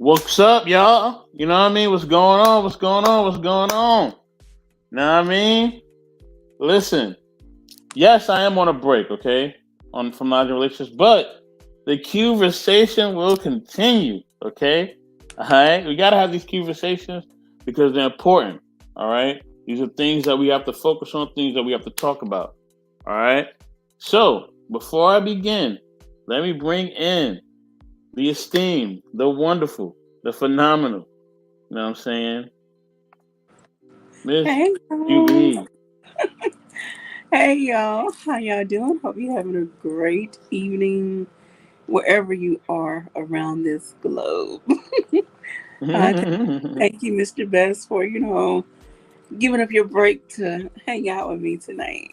What's up, y'all? You know what I mean? What's going on? What's going on? What's going on? You know what I mean? Listen, yes, I am on a break, okay? On from Lodging Relationships, but the conversation will continue, okay? All right? We got to have these conversations because they're important, all right? These are things that we have to focus on, things that we have to talk about, all right? So, before I begin, let me bring in the esteemed, the wonderful, the phenomenal, you know what I'm saying? Miss Hey y'all. QB. Hey y'all. How y'all doing? Hope you're having a great evening wherever you are around this globe. Uh, th- Thank you, Mr. Best, for giving up your break to hang out with me tonight.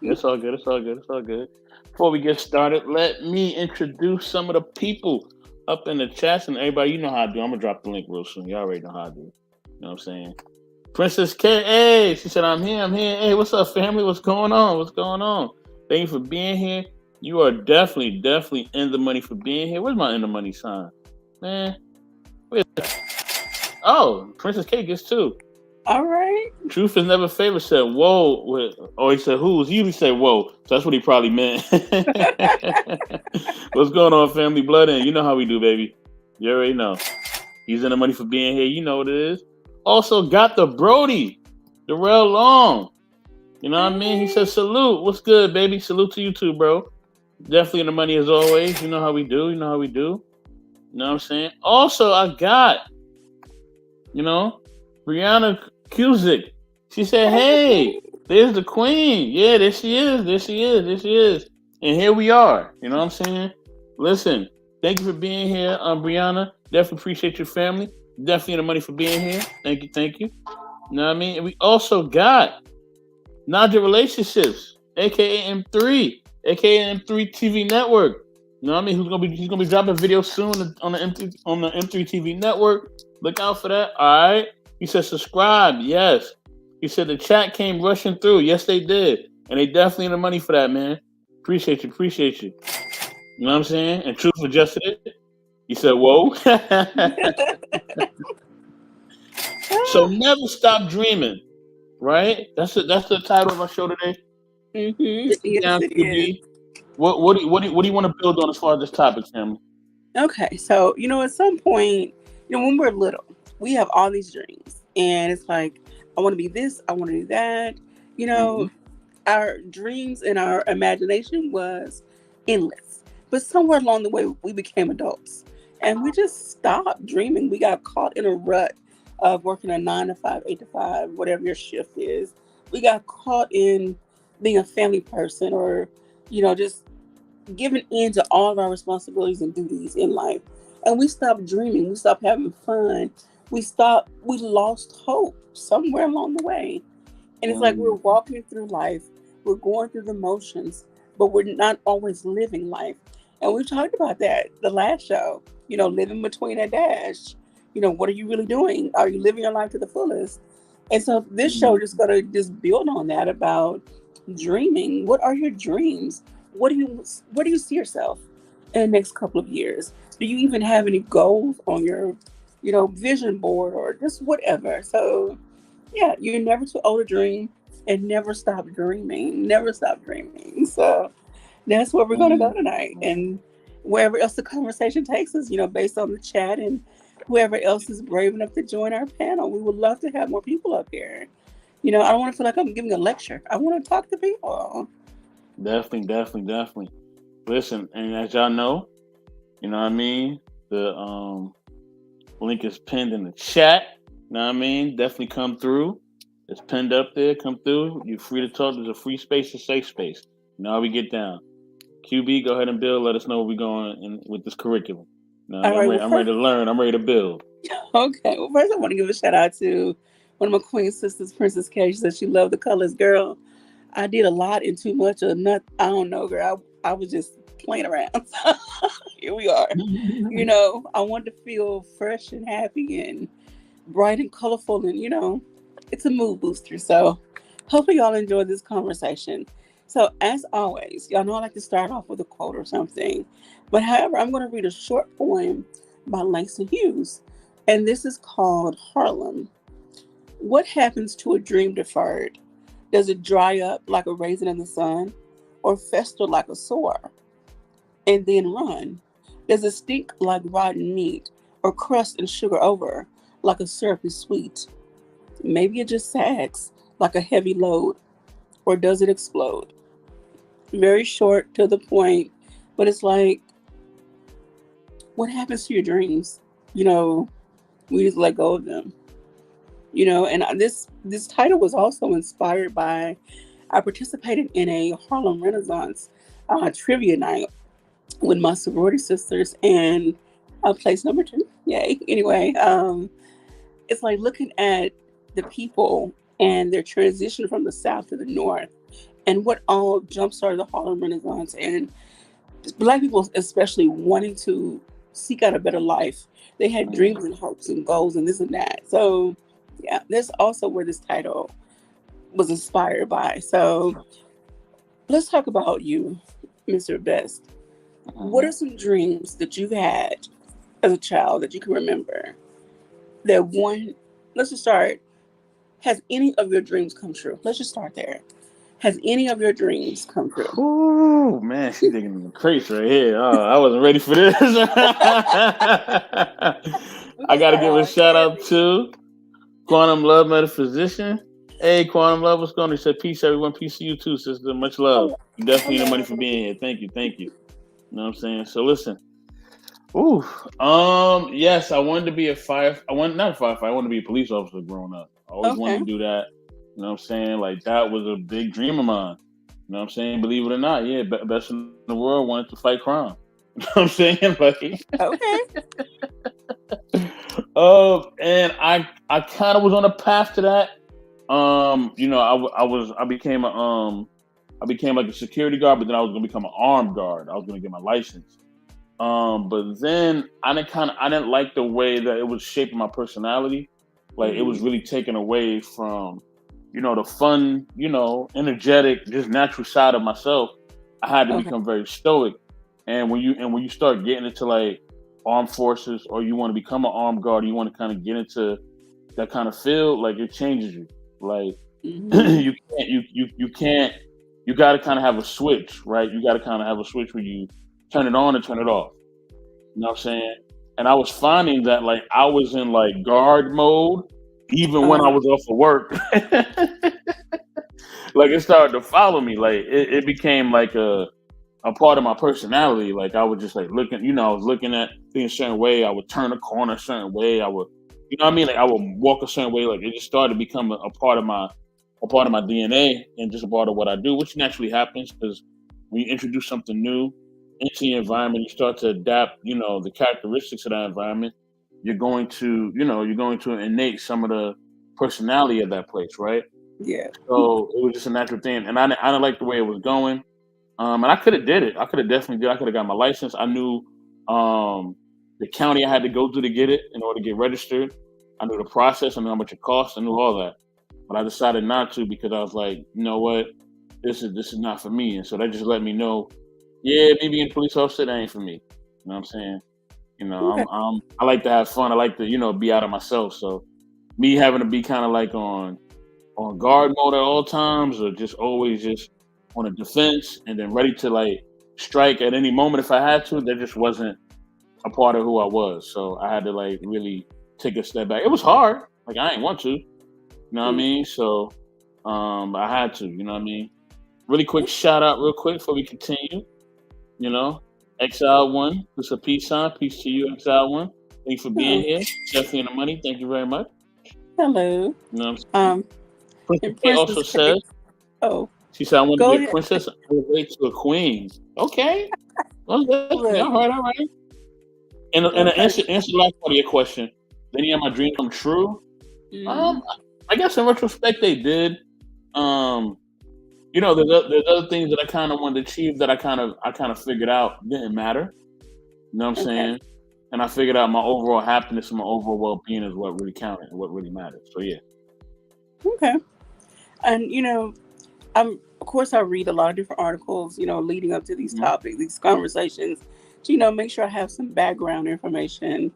It's all good. It's all good. It's all good. Before we get started, let me introduce some of the people up in the chats and everybody. You know how I do. I'm gonna drop the link real soon. You already know how I do. You know what I'm saying? Princess K. Hey, she said, "I'm here. I'm here. Hey, what's up, family? What's going on? What's going on? Thank you for being here. You are definitely in the money for being here. Where's my in the money sign, man? Where's that? Oh, Princess K gets two. All right. Truth is never favored said whoa or he said who's he usually say whoa. So that's what he probably meant. What's going on, family? Blood in. You know how we do, baby. You already know. He's in the money for being here. You know what it is. Also got the Brody, the real long. You know what I mean? He Hey. says salute. What's good, baby? Salute to you too, bro. Definitely in the money as always. You know how we do. You know how we do. You know what I'm saying? Also, I got, you know, Brianna Cusick. She said, "Hey, Hey. there's the queen. Yeah, there she is. There she is. There she is. And here we are. You know what I'm saying? Listen, thank you for being here, Brianna. Definitely appreciate your family. Definitely in the money for being here. Thank you, thank you. You know what I mean? And we also got Naja Relationships, aka M3, aka M3 TV Network. You know what I mean? He's gonna be dropping videos soon on the M3 TV Network. Look out for that. All right. He said subscribe. Yes. He said the chat came rushing through. Yes, they did, and they definitely in the money for that, man. Appreciate you. Appreciate you. You know what I'm saying? And Truth adjusted it. He said, "Whoa." So Ah, never stop dreaming. Right? That's the title of our show today. Break it yes, down, it is. QB. What do you want to build on as far as this topic, family? Okay, so at some point, when we're little, we have all these dreams, and it's like, I want to be this, I want to do that. You Hmm. know, our dreams and our imagination was endless. But somewhere along the way, we became adults, and we just stopped dreaming. We got caught in a rut of working a 9 to 5, 8 to 5, whatever your shift is. We got caught in being a family person, or just giving in to all of our responsibilities and duties in life. And we stopped dreaming. We stopped having fun. We lost hope somewhere along the way. And it's like we're Mm, walking through life, we're going through the motions, but we're not always living life. And we talked about that the last show, living between a dash. What are you really doing? Are you living your life to the fullest? And so this show just mm, gonna just build on that about dreaming. What are your dreams? Where do you see yourself in the next couple of years? Do you even have any goals on your, vision board or just whatever? So yeah, you're never too old to dream and never stop dreaming. Never stop dreaming. So that's where we're going to go mm. tonight. And wherever else the conversation takes us, based on the chat and whoever else is brave enough to join our panel, we would love to have more people up here. I don't want to feel like I'm giving a lecture. I want to talk to people. Definitely. Listen, and as y'all know, you know what I mean. The link is pinned in the chat. You know what I mean. Definitely come through. It's pinned up there. Come through. You're free to talk. There's a free space, a safe space. You know how we get down. QB, go ahead and build. Let us know where we're going with this curriculum. You know what I All mean. right. Well, I'm ready to learn. I'm ready to build. okay. Well, first, I want to give a shout out to one of my queen sisters, Princess K. She said she loved the colors. Girl, I did a lot and too much or not. I don't know, girl. I was just playing around. Here we are. I want to feel fresh and happy and bright and colorful, and it's a mood booster. So hopefully y'all enjoy this conversation. So as always, y'all know I like to start off with a quote or something. But however, I'm going to read a short poem by Langston Hughes. And this is called Harlem. What happens to a dream deferred? Does it dry up like a raisin in the sun or fester like a sore and then run? Does it stink like rotten meat or crust and sugar over like a syrupy sweet? Maybe it just sags like a heavy load, or does it explode? Very short, to the point, but it's like, what happens to your dreams? You know, we just let go of them. And this title was also inspired by, I participated in a Harlem Renaissance trivia night with my sorority sisters, and I placed number two. Yay! Anyway, it's like looking at the people and their transition from the South to the North, and what all jumpstarted the Harlem Renaissance, and Black people especially wanting to seek out a better life. They had dreams and hopes and goals and this and that. So, yeah, that's also where this title was inspired by. So, let's talk about you, Mr. Best. What are some dreams that you've had as a child that you can remember? That one, let's just start. Has any of your dreams come true? Let's just start there. Has any of your dreams come true? Ooh, man, she's digging in the crates right here. Oh, I wasn't ready for this. I got to give a shout out to Quantum Love Metaphysician. Hey, Quantum Love, what's going on? He said, peace, everyone. Peace to you too, sister. Much love. You definitely need the money for being here. Thank you. Thank you. You know what I'm saying? So listen. Ooh. Yes, I wanted to be not a firefighter. I wanted to be a police officer growing up. I always wanted to do that. You know what I'm saying? Like, that was a big dream of mine. You know what I'm saying? Believe it or not, yeah, best in the world wanted to fight crime. You know what I'm saying? Like, Okay. and I kind of was on a path to that. I became like a security guard, but then I was gonna become an armed guard. I was gonna get my license. But then I didn't like the way that it was shaping my personality. Like, it was really taken away from, the fun, energetic, just natural side of myself. I had to become very stoic. And when you start getting into like armed forces, or you want to become an armed guard, or you want to kind of get into that kind of field, like, it changes you. Like, you got to kind of have a switch, right? You got to kind of have a switch where you turn it on and turn it off. You know what I'm saying? And I was finding that, like, I was in like guard mode even when I was off of work. Like, it started to follow me. Like, it became like a part of my personality. Like, I would just like looking, I was looking at things a certain way. I would turn a corner a certain way. I would, you know what I mean? Like, I would walk a certain way. Like, it just started to become a part of my DNA, and just a part of what I do, which naturally happens because when you introduce something new into your environment, you start to adapt, the characteristics of that environment. You're going to innate some of the personality of that place, right? Yeah. So it was just a natural thing, and I didn't like the way it was going. And I could have did it. I could have definitely did. I could have got my license. I knew the county I had to go to get it in order to get registered. I knew the process. I knew how much it cost. I knew all that, but I decided not to because I was like, you know what, this is not for me. And so that just let me know, yeah, me being a police officer, that ain't for me. You know what I'm saying? I like to have fun. I like to, be out of myself. So me having to be kind of like on guard mode at all times, or just always just on a defense and then ready to like strike at any moment if I had to, that just wasn't a part of who I was. So I had to like really take a step back. It was hard. Like, I ain't want to. You know what I mean? So I had to, you know what I mean? Really quick shout out real quick before we continue. Exile One, it's a peace sign. Peace to you, Exile One. Thanks for being here. Definitely in the money. Thank you very much. Hello. You know what I'm saying? Princess K also says, she said, I want to be a princess and elevate to a queen. Okay. Well, all right. And to answer the last part of your question, did any of my dreams come true? I guess in retrospect they did. There's other things that I kind of wanted to achieve that I kind of figured out didn't matter. You know what I'm saying? And I figured out my overall happiness and my overall well-being is what really counted and what really mattered. So yeah. Okay. And of course I read a lot of different articles, leading up to these topics, these conversations. to, make sure I have some background information.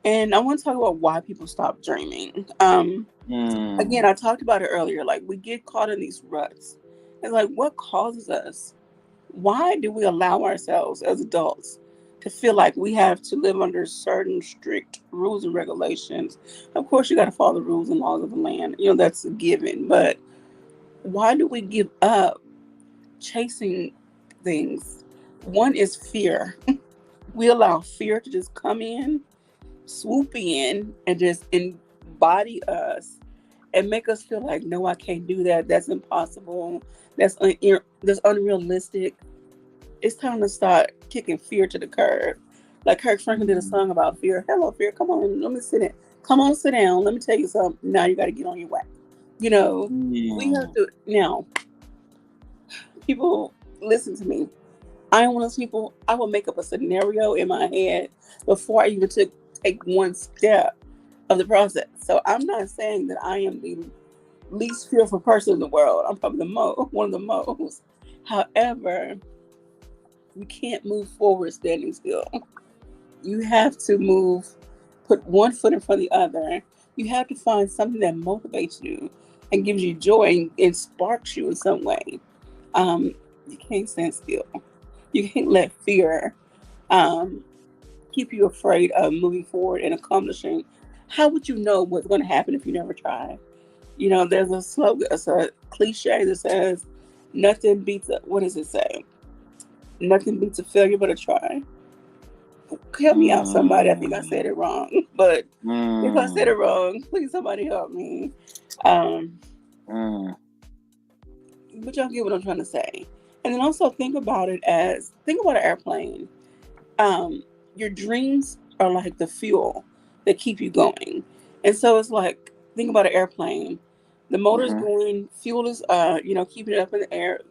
And I want to talk about why people stop dreaming. Again, Mm. I talked about it earlier. Like, we get caught in these ruts. It's like, what causes us? Why do we allow ourselves as adults to feel like we have to live under certain strict rules and regulations? Of course, you got to follow the rules and laws of the land. That's a given. But why do we give up chasing things? One is fear. We allow fear to just come in, swoop in, and just embody us and make us feel like, no, I can't do that. That's impossible. That's unrealistic. It's time to start kicking fear to the curb. Like Kirk Franklin did a Mm. song about fear. Hello, fear. Come on, let me sit in. Come on, sit down. Let me tell you something. Now you got to get on your way. You know, we have Mm. to now. People, listen to me. I am one of those people. I will make up a scenario in my head before I even take one step of the process. So I'm not saying that I am the least fearful person in the world. I'm probably one of the most. However, you can't move forward standing still. You have to move, put one foot in front of the other. You have to find something that motivates you and gives you joy and sparks you in some way. Um, you can't stand still. You can't let fear um, keep you afraid of moving forward and accomplishing. How would you know what's going to happen if you never try? There's a slogan, it's a cliche that says, "Nothing beats a," what does it say? Nothing beats a failure but a try. Help me out, somebody. I think I said Mm. it wrong, but if I said it Mm. wrong, please somebody help me. Um, Mm. but y'all get what I'm trying to say. And then also think about an airplane. um, your dreams are like the fuel that keep you going. And so it's like, think about an airplane. The motor's Mhm. going, fuel is, keeping it up in the air.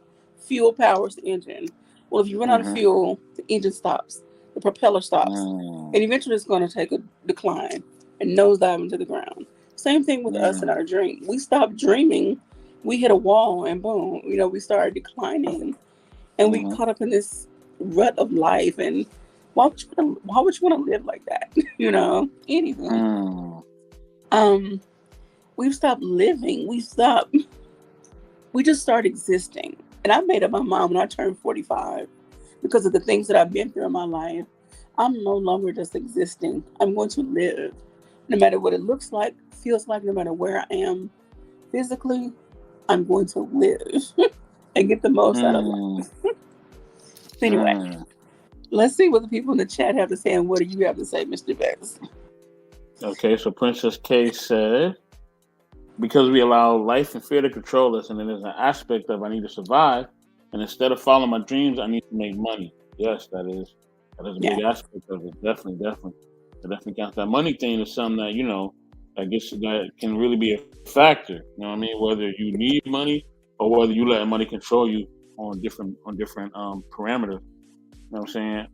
Fuel powers the engine. Well, if you run out of Mhm. fuel, the engine stops, the propeller stops, Mm. and eventually it's going to take a decline and nosedive into the ground. Same thing with us in Mm. our dream. We stop dreaming, we hit a wall, and boom, we started declining, and we Mhm. caught up in this rut of life. And why would you want to live like that? Anything. Mm. Um, we've stopped living. We just start existing. And I made up my mind when I turned 45, because of the things that I've been through in my life. I'm no longer just existing. I'm going to live. No matter what it looks like, feels like, no matter where I am physically, I'm going to live and get the most out of Mm. life. Anyway, Mm. let's see what the people in the chat have to say and what do you have to say, Mr. Bex? Okay, so Princess K said, because we allow life and fear to control us, and then there's an aspect of I need to survive, and instead of following my dreams, I need to make money. Yes, that is a Yeah. big aspect of it. Definitely, definitely, it definitely counts. That money thing is something that I guess that can really be a factor. You know what I mean? Whether you need money or whether you let money control you on different parameters. You know what I'm saying?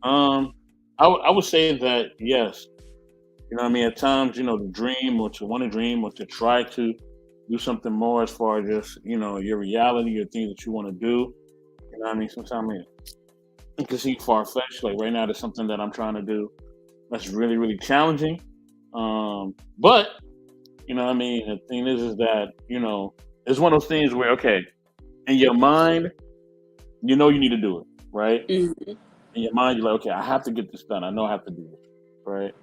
I would say that yes. You know what I mean? At times, to dream or to want to dream or to try to do something more as far as just, your reality, your things that you want to do. You know what I mean? Sometimes it can seem far fetched. Like right now, there's something that I'm trying to do that's really, really challenging. But, you know what I mean? The thing is that, it's one of those things where, okay, in your mind, you need to do it, right? Mhm. In your mind, you're like, okay, I have to get this done. I know I have to do this, right?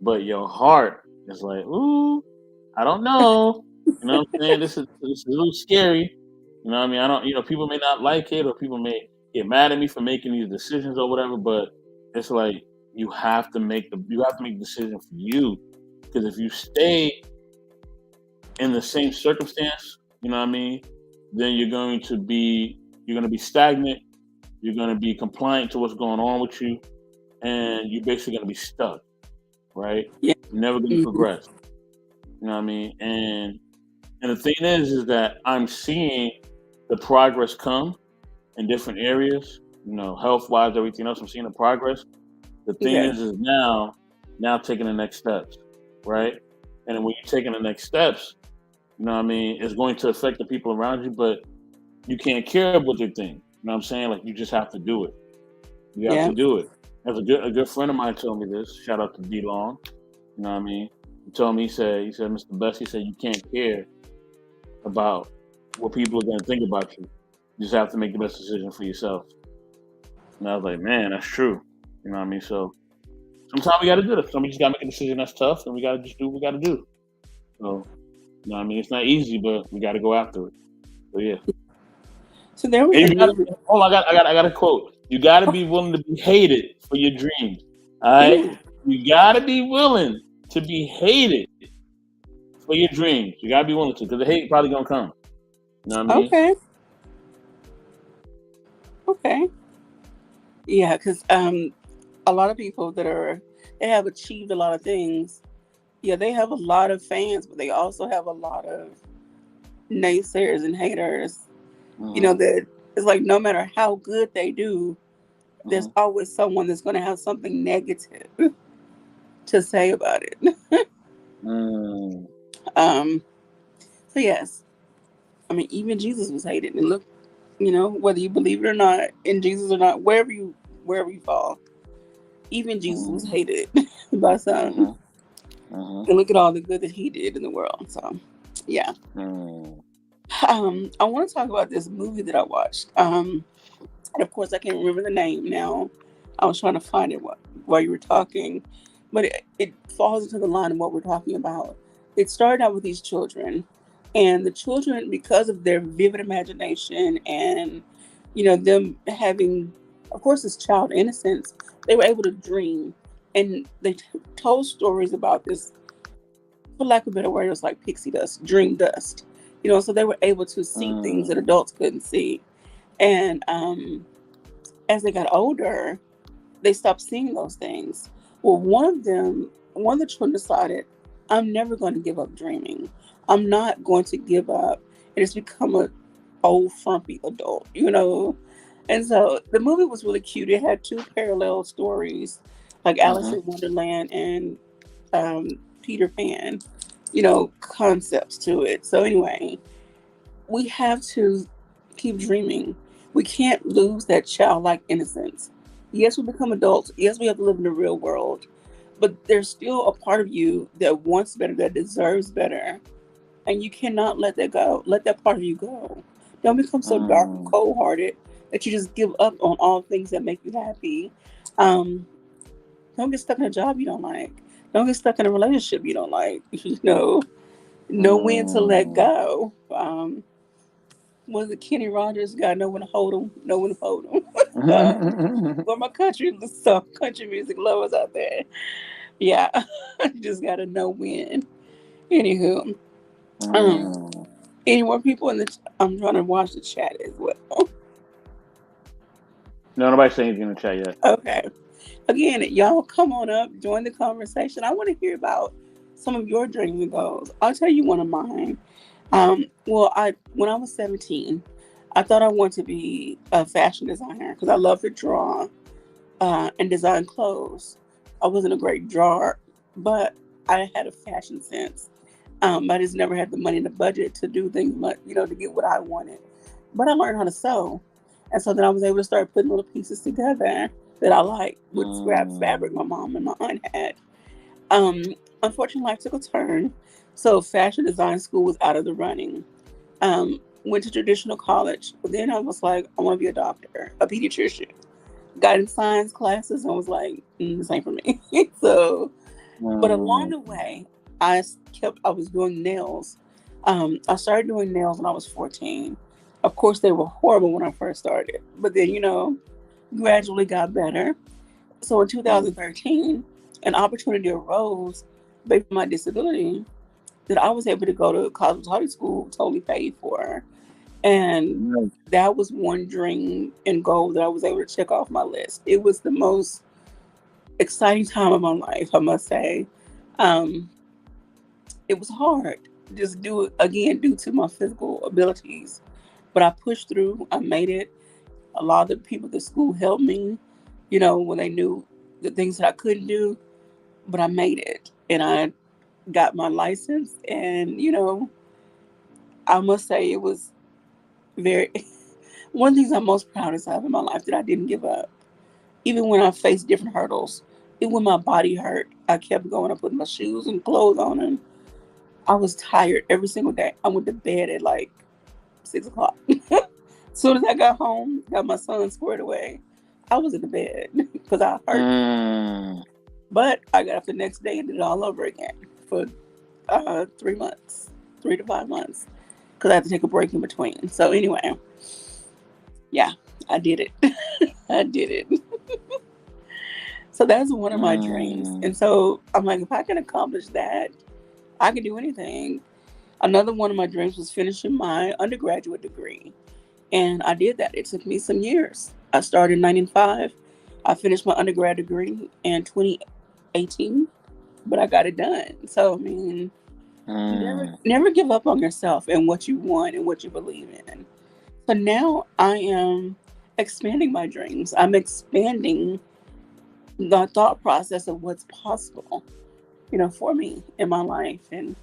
But your heart is like, ooh, I don't know. You know what I'm saying? This is a little scary. You know what I mean? I don't. People may not like it, or people may get mad at me for making these decisions or whatever. But it's like you have to make the decision for you, because if you stay in the same circumstance, you know what I mean, then you're going to be stagnant. You're going to be compliant to what's going on with you, and you're basically going to be stuck, right? Yeah. You're never going to Mhm. progress. You know what I mean? And the thing is that I'm seeing the progress come in different areas. Health wise, everything else. I'm seeing the progress. The thing Okay. is now taking the next steps, right? And then when you're taking the next steps, you know what I mean, it's going to affect the people around you, but you can't care what they think. You know what I'm saying? Like you just have to do it. You have to Yeah. do it. As a good friend of mine told me this. Shout out to D Long. You know what I mean? He told me, he said, Mr. Best, he said, you can't care about what people are going to think about you. You just have to make the best decision for yourself. And I was like, man, that's true. You know what I mean? So sometimes we got to do this. Sometimes we just got to make a decision that's tough, and we got to just do what we got to do. So, you know what I mean? It's not easy, but we got to go after it. So, yeah. So there was And you gotta, another. oh, I got a quote. You got to be willing to be hated for your dreams. All right? Yeah. You got to be willing to be hated for your dreams. You got to be willing to, because the hate probably going to come. You know what I mean? Okay. Okay. Yeah, because a lot of people they have achieved a lot of things. Yeah, they have a lot of fans, but they also have a lot of naysayers and haters. You know, Mm-hmm. that it's like no matter how good they do, there's Mm-hmm. always someone that's going to have something negative to say about it. Mm. um, so yes, I mean, even Jesus was hated, and look, whether you believe it or not, in Jesus or not, wherever you fall, even Jesus was Mm. hated by some. Mhm. Mhm. And look at all the good that he did in the world. So, yeah. Mm. I want to talk about this movie that I watched. And of course, I can't remember the name now. I was trying to find it while you were talking, but it falls into the line of what we're talking about. It started out with these children, and the children, because of their vivid imagination and them having, of course, this child innocence, they were able to dream, and they told stories about this, for lack of a better word, it was like pixie dust, dream dust. So they were able to see things that Mm. adults couldn't see. And as they got older, they stopped seeing those things. Well, one of the children decided, I'm never going to give up dreaming. I'm not going to give up. And it's become a old frumpy adult. And so the movie was really cute. It had two parallel stories, like Alice Mhm. in Wonderland and um, Peter Pan, concepts to it. So anyway, we have to keep dreaming. We can't lose that childlike innocence. Yes, we become adults. Yes, we have to live in the real world. But there's still a part of you that wants better, that deserves better. And you cannot let that go. Let that part of you go. Don't become so dark and Mm. cold hearted that you just give up on all things that make you happy. Um, don't get stuck in a job you don't like. Don't get stuck in a relationship you don't like. Know when to let Mm. go. Was it Kenny Rogers? Got to know when to hold them, know when to fold them. For my country music lovers out there, yeah, you just got to know when. Anywho, um, Mm. any more people in the? I'm trying to watch the chat as well. No, nobody's saying anything in the chat yet. Okay, again, y'all come on up, join the conversation. I want to hear about some of your dreams and goals. I'll tell you one of mine. Well, I when I was 17, I thought I wanted to be a fashion designer because I love to draw and design clothes. I wasn't a great drawer, but I had a fashion sense. I just never had the money in the budget to do things much, to get what I wanted. But I learned how to sew, and so then I was able to start putting little pieces together that I like with scrap fabric my Mm. mom and my aunt had. Um, Unfortunately, life took a turn, so fashion design school was out of the running. Went to traditional college, but then I was like, I want to be a doctor, a pediatrician. Got in science classes and was like, this ain't for me. So, but along Mm. the way, I was doing nails. I started doing nails when I was 14. Of course, they were horrible when I first started, but then, gradually got better. So in Mm. 2013, an opportunity arose based on my disability that I was able to go to cosmetology school totally paid for. And Mm. that was one dream and goal that I was able to check off my list. It was the most exciting time of my life, I must say. Um, it was hard, just do it again due to my physical abilities, but I pushed through. I made it. A lot of the people at the school helped me, when they knew the things that I couldn't do, but I made it, and I got my license. And I must say it was very one of the things I'm most proudest of in my life, that I didn't give up. Even when I faced different hurdles, even when my body hurt, I kept going. I put my shoes and clothes on, and I was tired every single day. I went to bed at like 6 o'clock. As soon as I got home, got my son squared away, I was in the bed because I hurt. Mm, But I got up the next day and did it all over again for 3 months, 3 to 5 months, because I had to take a break in between. So anyway, yeah, I did it. I did it. So that's one of my dreams. mm, And so I'm like, if I can accomplish that, I can do anything. Another one of my dreams was finishing my undergraduate degree. And I did that. It took me some years. I started in 95. I finished my undergrad degree in 2018, but I got it done. So, I mean, mm, never give up on yourself and what you want and what you believe in. So now I am expanding my dreams. I'm expanding the thought process of what's possible, for me in my life. And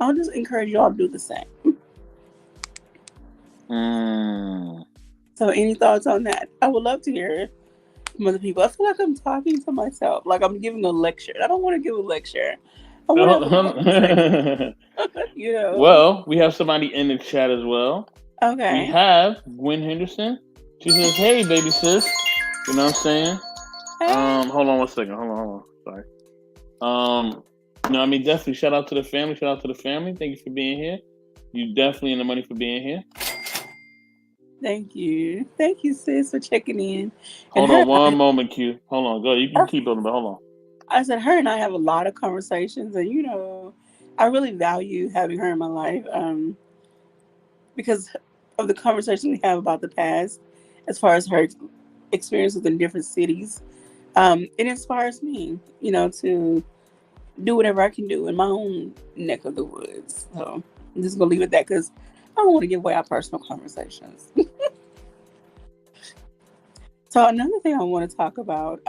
I'll just encourage y'all to do the same. mm. So, any thoughts on that? I would love to hear from other people. I feel like I'm talking to myself, like I'm giving a lecture. I don't want to give a lecture. I want to have a conversation. you know. Well, we have somebody in the chat as well. We Okay. have Gwen Henderson. She says, "Hey, baby sis." You know what I'm saying? Hey. Hold on one second. Hold on. Sorry. No, I mean definitely shout out to the family. Shout out to the family. Thank you for being here. You definitely in the money for being here. Thank you. Thank you, sis, for checking in. And Hold her on and one I, moment, Q. Hold on. Go. You can keep building, but hold on. I said, her and I have a lot of conversations, and I really value having her in my life, because of the conversation we have about the past, as far as her experiences in different cities. It inspires me, to do whatever I can do in my own neck of the woods. So I'm just gonna leave it at that because I don't want to give away our personal conversations. So another thing I want to talk about,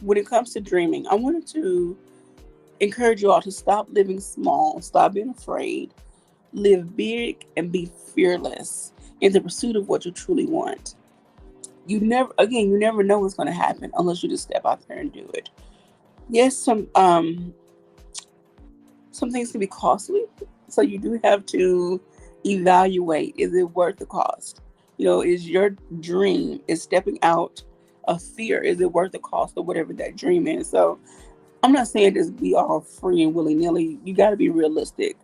when it comes to dreaming, I wanted to encourage you all to stop living small, stop being afraid, live big, and be fearless in the pursuit of what you truly want. You never know what's going to happen unless you just step out there and do it. Yes, some things can be costly, so you do have to evaluate: is it worth the cost? Is your dream is stepping out of fear? Is it worth the cost of whatever that dream is? So I'm not saying just be all free and willy nilly. You got to be realistic,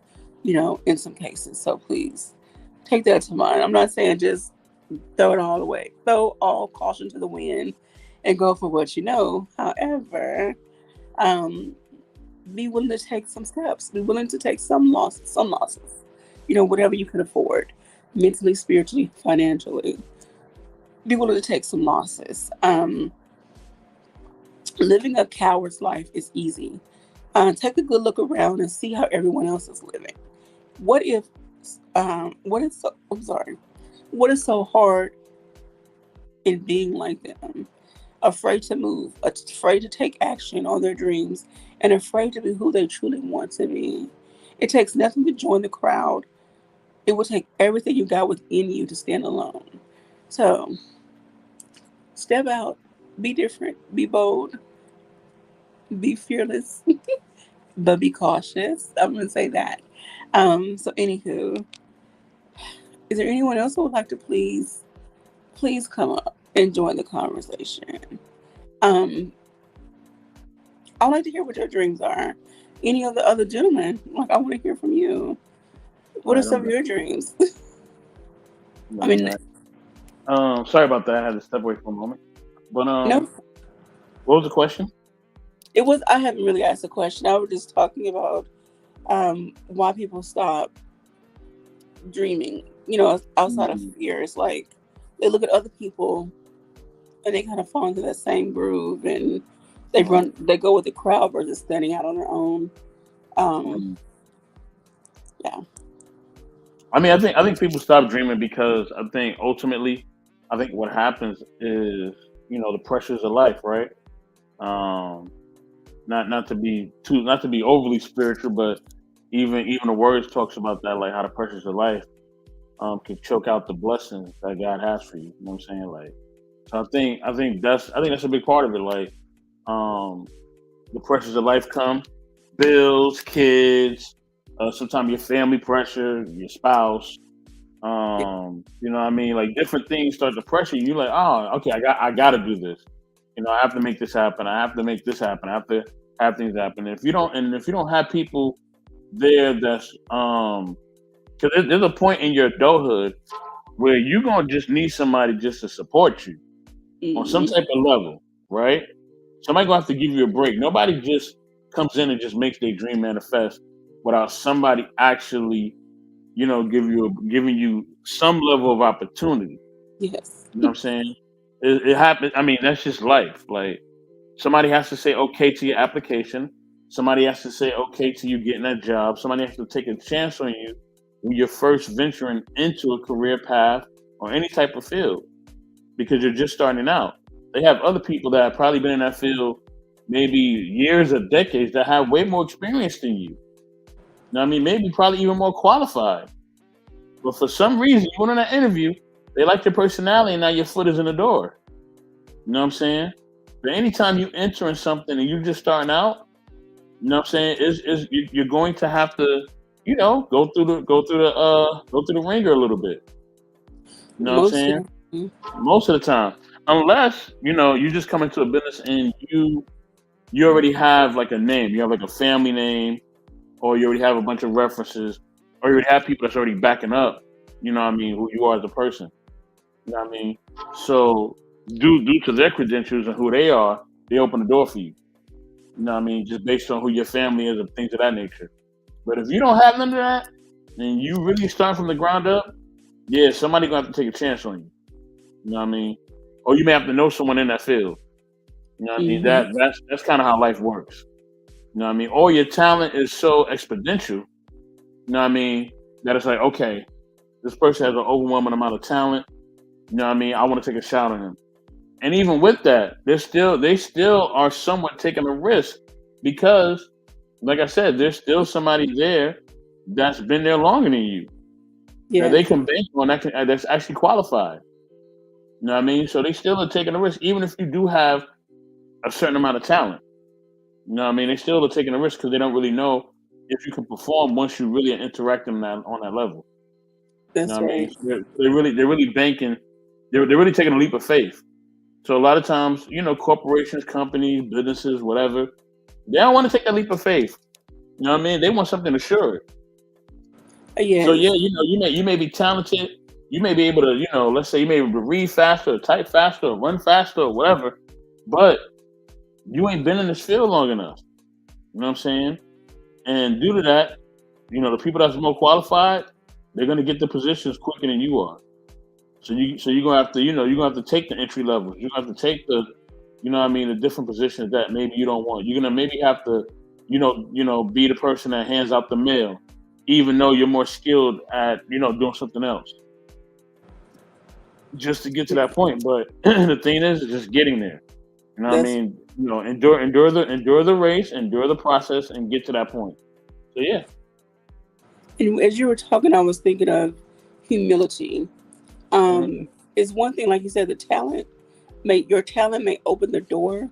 in some cases. So please take that to mind. I'm not saying just throw it all away, throw all caution to the wind, and go for what you know. However, um, be willing to take some steps. Be willing to take some losses. Whatever you can afford, mentally, spiritually, financially. Be willing to take some losses. Living a coward's life is easy. Take a good look around and see how everyone else is living. What if, what is so, I'm sorry, what is so hard in being like them? Afraid to move, afraid to take action on their dreams, and afraid to be who they truly want to be. It takes nothing to join the crowd. It will take everything you got within you to stand alone. So step out, be different, be bold, be fearless, but be cautious. I'm going to say that. So, anywho, is there anyone else who would like to please come up and join the conversation? Um, I'd like to hear what your dreams are. Any of the other gentlemen, like I want to hear from you. All What are right, some I'm of back. your dreams? I I'm mean, back. Sorry about that. I had to step away for a moment. But no, what was the question? it was. I haven't really asked a question. I was just talking about why people stop dreaming. Outside of Mm, fear, it's like they look at other people and they kind of fall into that same groove, and mm, they go with the crowd versus standing out on their own. Um, mm. yeah. I mean, I think people stop dreaming because I think ultimately, I think what happens is the pressures of life, right? Um, not to be overly spiritual, but even the words talks about that, like how the pressures of life can choke out the blessings that God has for you. You know what I'm saying? Like So I think that's a big part of it. Like, um, the pressures of life come, bills, kids, sometimes your family pressure, your spouse. Yeah. You know what I mean? Like different things start to pressure you. You're like, oh, okay, I got to do this. You know, I have to make this happen. I have to make this happen. I have to have things happen. If you don't have people there, because there's a point in your adulthood where you're gonna just need somebody just to support you on some Hmm. type of level, right? Somebody gonna have to give you a break. Nobody just comes in and just makes their dream manifest without somebody actually, giving you some level of opportunity. Yes. You know what I'm saying? It happens. I mean, that's just life. Like somebody has to say okay to your application. Somebody has to say okay to you getting that job. Somebody has to take a chance on you when you're first venturing into a career path or any type of field because you're just starting out. They have other people that have probably been in that field maybe years or decades that have way more experience than you. You know what I mean? Maybe probably even more qualified. But for some reason, you went on that interview, they like your personality, and now your foot is in the door. You know what I'm saying? But anytime you enter in something and you're just starting out, you know what I'm saying? You're going to have to, go through the ringer a little bit. You know what I'm Most saying? definitely. Most of the time, unless you just come into a business and you already have like a name, you have like a family name, or you already have a bunch of references, or you already have people that's already backing up. You know what I mean? Who you are as a person. You know what I mean? So due to their credentials and who they are, they open the door for you. You know what I mean? Just based on who your family is and things of that nature. But if you don't have none of that, and you really start from the ground up, yeah, somebody gonna have to take a chance on you. You know what I mean? Or you may have to know someone in that field. You know what I mean? Hmm. That's kind of how life works. You know what I mean? Or your talent is so exponential. You know what I mean? That it's like, okay, this person has an overwhelming amount of talent. You know what I mean? I want to take a shot on him. And even with that, they still are somewhat taking a risk because, like I said, there's still somebody there that's been there longer than you that they Yes. can bank on that's actually qualified. You know what I mean? So they still are taking a risk, even if you do have a certain amount of talent. You know what I mean? They still are taking a risk because they don't really know if you can perform once you really interact on that level. You know That's what I mean? right. So they're really banking. They're really taking a leap of faith. So a lot of times, corporations, companies, businesses, whatever, they don't want to take that leap of faith. You know what I mean? They want something assured. So yeah, Yes. you may be talented. You may be able to, let's say you may be able to read faster, or type faster, or run faster, or whatever. But you ain't been in this field long enough. You know what I'm saying? And due to that, the people that's more qualified, they're gonna get the positions quicker than you are. So you're gonna have to, you're gonna have to take the entry levels. You're gonna have to take what I mean, the different positions that maybe you don't want. You're gonna maybe have to, be the person that hands out the mail, even though you're more skilled at, doing something else, just to get to Yeah. that point. But the thing is just getting there. You know what I That's mean? Endure the race, endure the process, and get to that point. So yeah. and as you were talking, I was thinking of humility. Mhm. Is one thing, like you said, the talent may open the door,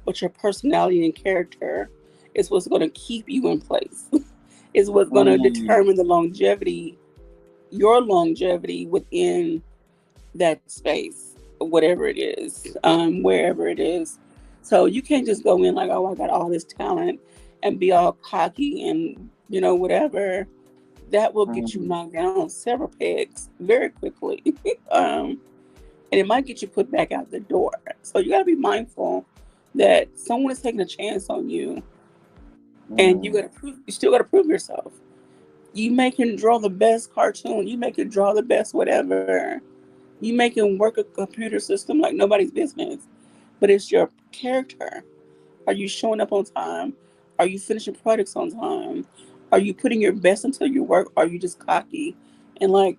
but your personality and character is what's going to keep you in place. Is what's going to Mm. determine your longevity within that space, whatever it is, wherever it is. So you can't just go in like, oh, I got all this talent and be all cocky and, whatever. That will get you Mm. knocked down several pegs very quickly. um, and it might get you put back out the door. So you got to be mindful that someone is taking a chance on you, and Mm. you still got to prove yourself. You make him draw the best cartoon. You make him draw the best whatever. You make him work a computer system like nobody's business. But it's your character. Are you showing up on time? Are you finishing projects on time? Are you putting your best into your work? Are you just cocky and like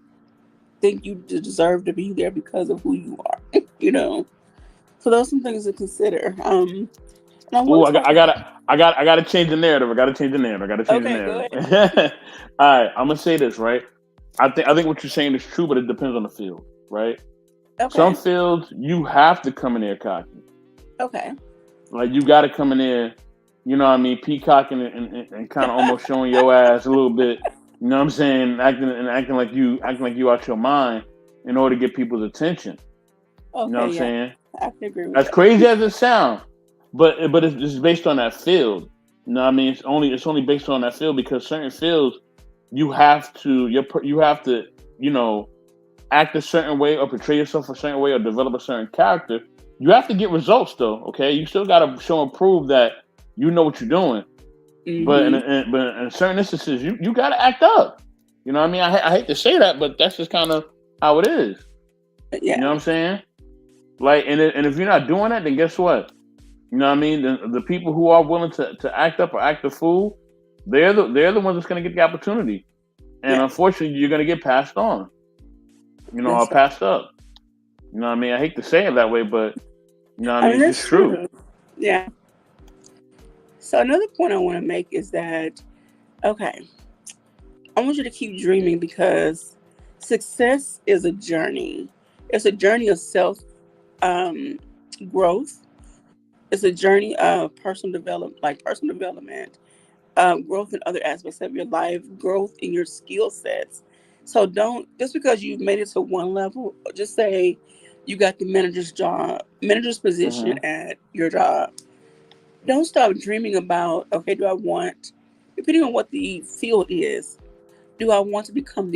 think you deserve to be there because of who you are? you know. So those are some things to consider. And I Ooh, want I to got, talk I about. got, I got to change the narrative. I got to change the narrative. I got to change the Okay, go ahead. narrative. All right, I'm gonna say this right. I think what you're saying is true, but it depends on the field, right? Some Okay. fields you have to come in there cocky. Okay. Like you got to come in there, you know what I mean, peacocking and kind of almost showing your ass a little bit. You know what I'm saying? Acting like you out your mind in order to get people's attention. You know what Okay. I'm Yeah. saying? I can agree with As that. crazy as it sounds, but it's based on that field. You know what I mean? It's only based on that field because certain fields you have to you know act a certain way or portray yourself a certain way or develop a certain character. You have to get results though. Okay, you still got to show and prove that you know what you're doing. But Mm-hmm. but in certain instances, you got to act up. You know what I mean? I hate to say that, but that's just kind of how it is. You Yeah. know what I'm saying? Like, and if you're not doing that, then guess what? You know what I mean? The people who are willing to act up or act a fool, they're the ones that's going to get the opportunity. And Yeah. unfortunately, you're going to get passed on. Or That's right. passed up. You know what I mean? I hate to say it that way, but you know what I I mean? mean, It's just that's true. true. Yeah. So another point I want to make is that okay, I want you to keep dreaming because success is a journey. It's a journey of self um, growth. It's a journey of personal development, growth in other aspects of your life, growth in your skill sets. So don't just because you've made it to one level, just say you got the manager's position Hmm. at your job. Don't stop dreaming about okay, do I want, depending on what the field is, do I want to become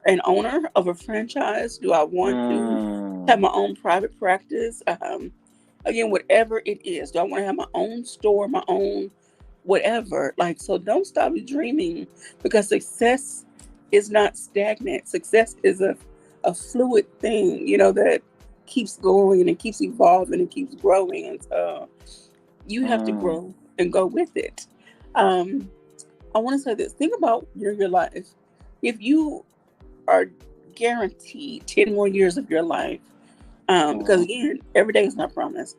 an owner of a franchise? Do I want to have Mm. my own private practice? Again, whatever it is, do I want to have my own store, my own whatever? Like, so don't stop dreaming because success is not stagnant. Success is a fluid thing, that keeps going and it keeps evolving and keeps growing. And so you have to Mm. grow and go with it. Um, I want to say this. Think about your life. If you are guaranteed 10 more years of your life, because Mm. again, every day is not promised.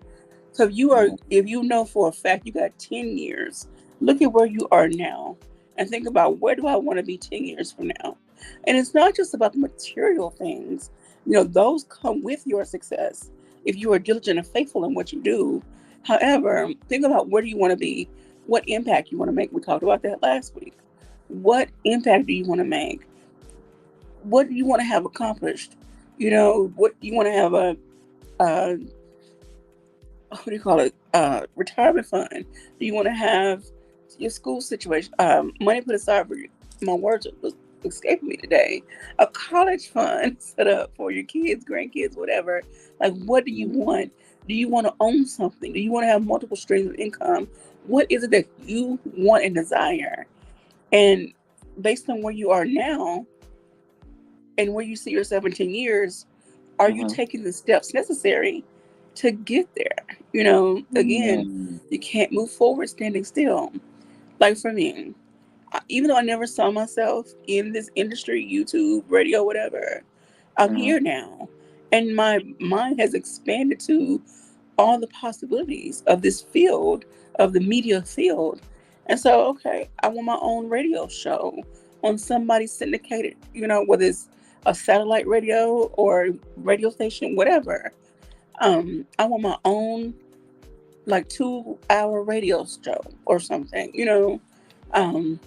So if you know for a fact you got 10 years, look at where you are now and think about where do I want to be 10 years from now? And it's not just about the material things. Those come with your success if you are diligent and faithful in what you do. However, think about where do you want to be? What impact you want to make? We talked about that last week. What impact do you want to make? What do you want to have accomplished? What you want to have a what do you call it? Retirement fund. Do you want to have your school situation? Money put aside for you. My words was escaping me today. A college fund set up for your kids, grandkids, whatever. Like, what do you Mm. want? Do you want to own something? Do you want to have multiple streams of income? What is it that you want and desire? And based on where you are now and where you see yourself in 10 years, are you Mhm. taking the steps necessary to get there? Again, Mm. you can't move forward standing still. Like for me, even though I never saw myself in this industry, YouTube, radio, whatever, I'm Mhm. here now. And my mind has expanded to all the possibilities of this field, of the media field. And so, okay, I want my own radio show on somebody's syndicated, whether it's a satellite radio or radio station, whatever. I want my own like 2 hour radio show or something, Um,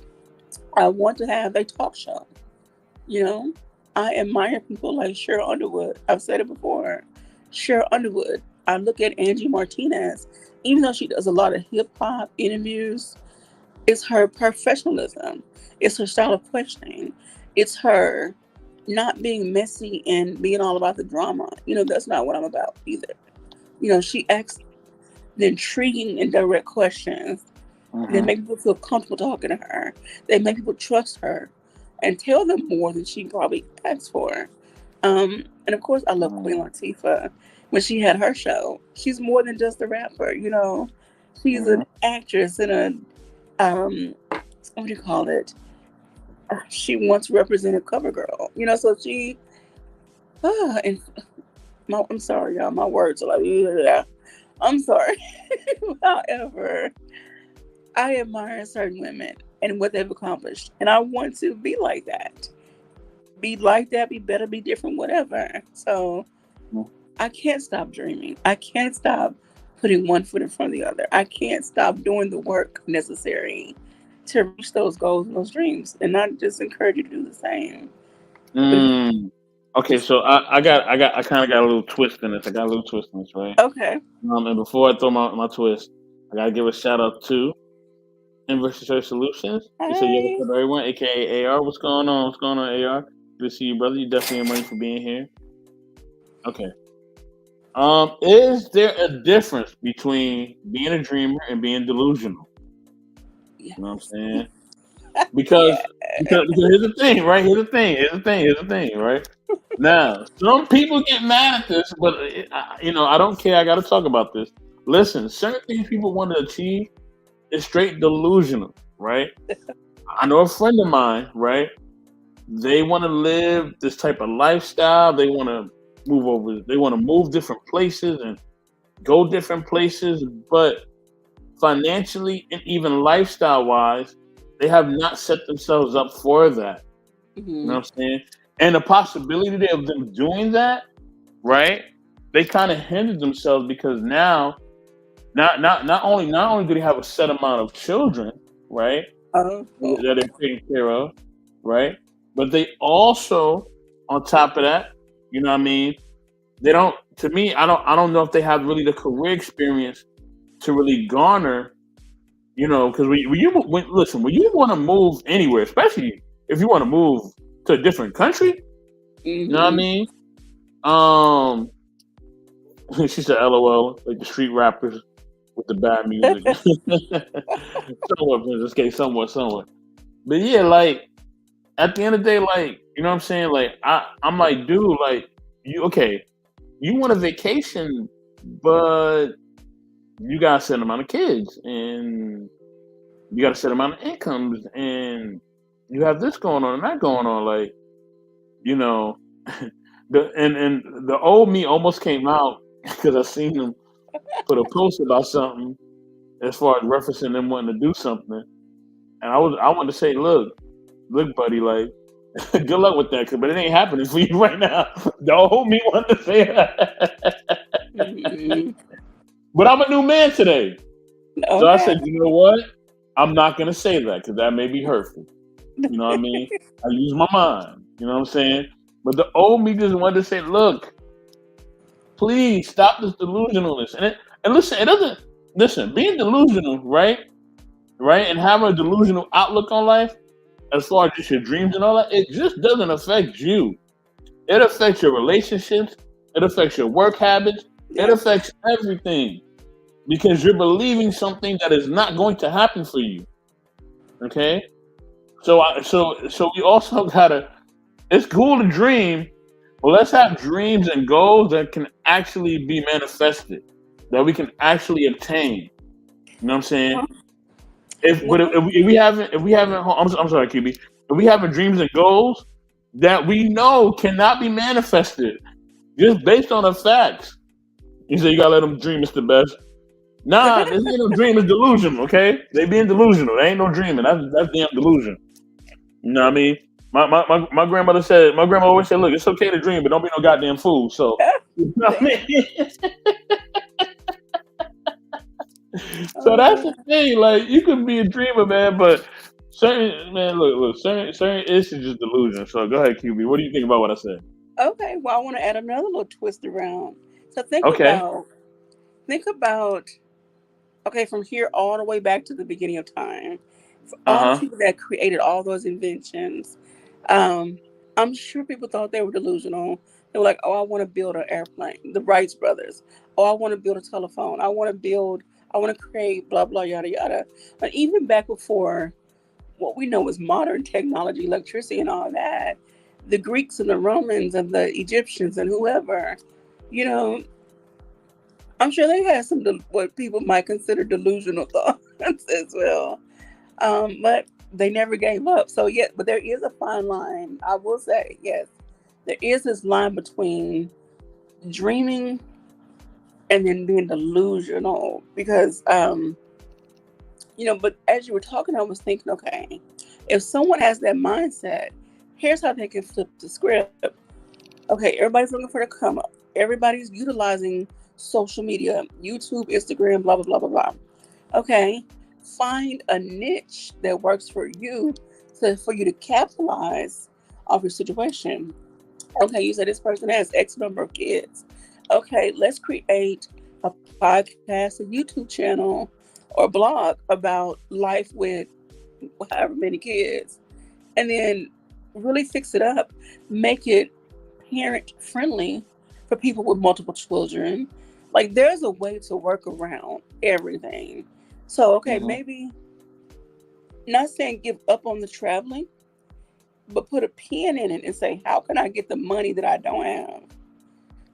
I want to have a talk show, you know. I admire people like Cheryl Underwood. I've said it before. Cheryl Underwood. I look at Angie Martinez, even though she does a lot of hip hop interviews, it's her professionalism. It's her style of questioning. It's her not being messy and being all about the drama. That's not what I'm about either. She asks the intriguing and direct questions that Mhm. make people feel comfortable talking to her. They make people trust her and tell them more than she probably asks for. And of course, I love Queen Mm. Latifah. When she had her show, she's more than just a rapper. She's an Mhm. actress and what do you call it? She once represented CoverGirl. So she, and I'm sorry, y'all, my words are like, yeah, I'm sorry. However, I admire certain women and what they've accomplished, and I want to be like that. Be like that, be better, be different, whatever. So, I can't stop dreaming. I can't stop putting one foot in front of the other. I can't stop doing the work necessary to reach those goals and those dreams, and not just encourage you to do the same. But if, Mm. Okay, so I kind of got a little twist in this. I got a little twist in this, right? okay, And before I throw my twist, I gotta give a shout out to Inverse Solutions. You said you have a hey, for everyone, aka AR. What's going on? What's going on, AR? Good to see you, brother. You definitely have money for being here. Okay. Is there a difference between being a dreamer and being delusional? yeah, You know what I'm saying? Because here's the thing, right? Here's the thing, right? Now, some people get mad at this, but I don't care. I got to talk about this. Listen, certain things people want to achieve is straight delusional, right? I know a friend of mine, right? They want to live this type of lifestyle. They want to move over. They want to move different places and go different places, but financially and even lifestyle wise, they have not set themselves up for that. You know hmm what I'm saying? And the possibility of them doing that, right? They kind of hindered themselves because now, not only do they have a set amount of children, right, oh, that they're taking care of, right, but they also, on top of that, you know what I mean? They don't. To me, I don't know if they have really the career experience to really garner. Because when you want to move anywhere, especially if you want to move to a different country, you know what I hmm mean? Um, she said, "LOL," like the street rappers with the bad music. Somewhat, Princess K, somewhat. But yeah, like at the end of the day, like you know what I'm saying? Like I'm like, dude, like you want a vacation, but you got a certain amount of kids and you got a certain amount of incomes and you have this going on and that going on. Like, you know, and the old me almost came out because I seen them put a post about something as far as referencing them wanting to do something. And I wanted to say, look, buddy, like good luck with that, but it ain't happening for you right now. The old me wanted to say that. hmm But I'm a new man today. So I okay, said, you know what? I'm not gonna say that because that may be hurtful. You know what I mean? I use my mind. You know what I'm saying? But the old me just wanted to say, look, please stop this delusionalness. And listen, it doesn't listen, being delusional, right? Right? And having a delusional outlook on life, as far as just your dreams and all that, it just doesn't affect you. It affects your relationships, it affects your work habits, it yep, affects everything. Because you're believing something that is not going to happen for you. Okay? So we also gotta. It's cool to dream, but let's have dreams and goals that can actually be manifested, that we can actually obtain. You know what I'm saying? well, If but well, if we haven't, I'm sorry, QB. If we haven't dreams and goals that we know cannot be manifested just based on the facts, you say you gotta let them dream. It's the best. Nah, this ain't no dream. It's delusion. Okay, they being delusional. They ain't no dreaming. That's damn delusion. You know what I mean? My grandmother said, my grandma always said, look, it's okay to dream, but don't be no goddamn fool. So, you know what I damn, mean? So that's uh, the thing. Like, you could be a dreamer, man, but certain issues just delusion. So go ahead, QB. What do you think about what I said? okay. Well, I want to add another little twist around. So Okay. think about okay, from here all the way back to the beginning of time, for Uh all the huh. people that created all those inventions, um, I'm sure people thought they were delusional. They were like, "Oh, I want to build an airplane." The Wrights brothers. "Oh, I want to build a telephone. I want to create blah blah yada yada." But even back before what we know is modern technology, electricity, and all that, the Greeks and the Romans and the Egyptians and whoever, you know, I'm sure they had some what people might consider delusional thoughts as well. But they never gave up. So yeah, but there is a fine line. I will say, yes, there is this line between dreaming and then being delusional because but as you were talking, I was thinking, okay, if someone has that mindset, here's how they can flip the script. Okay, everybody's looking for the come up. Everybody's utilizing social media, YouTube, Instagram, blah, blah, blah, blah, blah. Okay. Find a niche that works for you for you to capitalize off your situation. Okay, you said this person has X number of kids. Okay, let's create a podcast, a YouTube channel, or blog about life with however many kids, and then really fix it up, make it parent friendly for people with multiple children. Like there's a way to work around everything. So okay, Hmm. maybe not saying give up on the traveling, but put a pin in it and say, how can I get the money that I don't have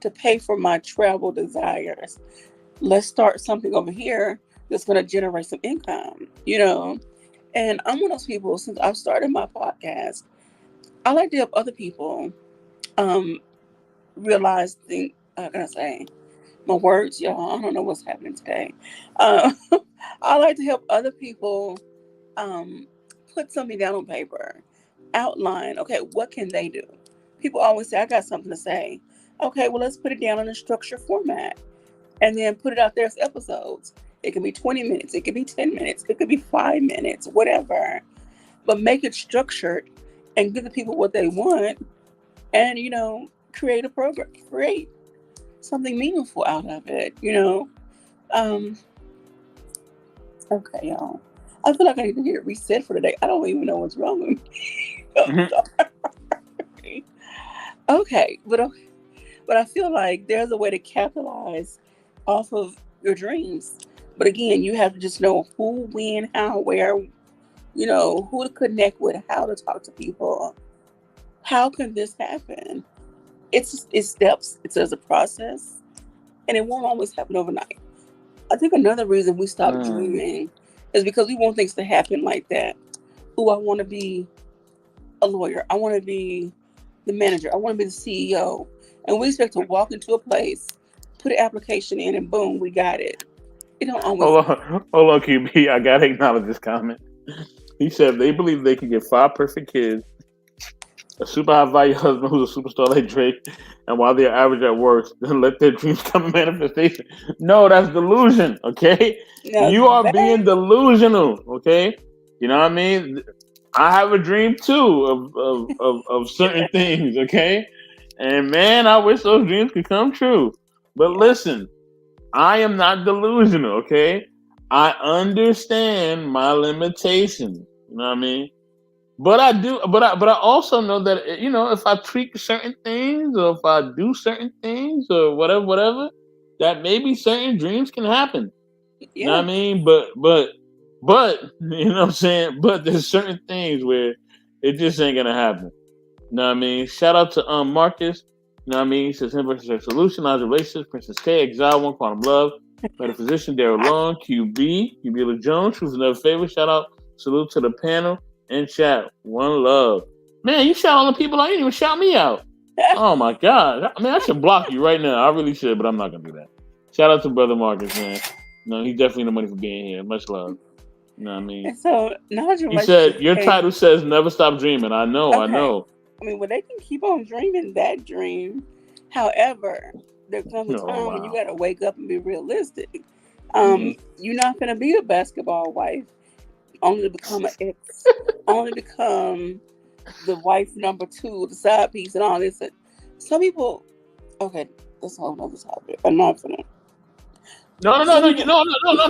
to pay for my travel desires? Let's start something over here that's going to generate some income, you know? And I'm one of those people, since I've started my podcast, I like to help other people um, realize, how can I say, my words, y'all, I don't know what's happening today. Uh, I like to help other people um, put something down on paper, outline, okay, what can they do? People always say, I got something to say. Okay, well, let's put it down in a structured format and then put it out there as episodes. It could be 20 minutes, it could be 10 minutes, it could be 5 minutes, whatever. But make it structured and give the people what they want and, create a program, create something meaningful out of it. Um, okay, y'all. I feel like I need to get reset for today. I don't even know what's wrong with me. I'm Hmm. sorry. Okay, but I feel like there's a way to capitalize off of your dreams. But again, you have to just know who, when, how, where, who to connect with, how to talk to people. How can this happen? It's steps. It's as a process, and it won't always happen overnight. I think another reason we stop Mm. dreaming is because we want things to happen like that. Oh, I want to be a lawyer. I want to be the manager. I want to be the CEO. And we expect to walk into a place, put an application in, and boom, we got it. It don't always. Hold on, QB. I gotta acknowledge this comment. He said they believe they can get 5 perfect kids, a super high value husband who's a superstar like Drake, and while they're average at work, then let their dreams come in manifestation. No, that's delusion. Okay, Now you are being that delusional. Okay, you know what I mean. I have a dream too of certain things. Okay, and man, I wish those dreams could come true. But yeah, listen, I am not delusional, okay? I understand my limitations. You know what I mean? But I also know that if I tweak certain things or if I do certain things or whatever, that maybe certain dreams can happen. You know what yeah. I mean? But you know what I'm saying? But there's certain things where it just ain't gonna happen. You know what I mean? Shout out to Marcus. You know what I mean? He says him versus her solution, Lies Relations, Princess K, Exile, One Quantum Love, Metaphysician, Daryl Long, QB Jones, who's another favorite. Shout out, salute to the panel and chat. One love. Man, you shout all the people out, you didn't even shout me out. Oh my god. I mean, I should block you right now. I really should, but I'm not gonna do that. Shout out to Brother Marcus, man. No, he's definitely the money for being here. Much love. You know what I mean? And so knowledge and He said, relationships your came. title says never stop dreaming. I know, I Okay, know. I mean, well, they can keep on dreaming that dream. However, there comes a Oh time when you wow. got to wake up and be realistic. Hmm. You're not going to be a basketball wife only to become an ex, only become the wife number two, the side piece, and all this. Some people, okay, that's a whole other topic. I'm not gonna. No, no, no, Some no, people,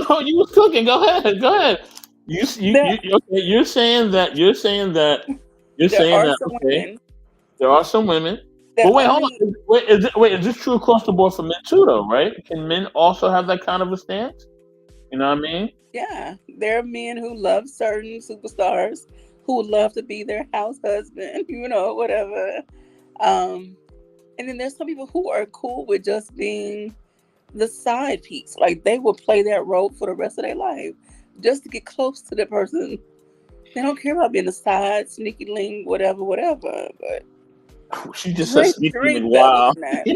no. You was cooking. Go ahead, go ahead. there, Okay. You're there saying are that. some Okay, women there are some women, that but wait, hold only, on. Wait, is this true across the board for men too, though? Right? Can men also have that kind of a stance? You know what I mean? yeah, there are men who love certain superstars who would love to be their house husband, whatever. Um, and then there's some people who are cool with just being the side piece. Like they will play that role for the rest of their life just to get close to the person. They don't care about being the side, sneaky link, whatever, whatever. But She just said sneaky like dream better wow. than that.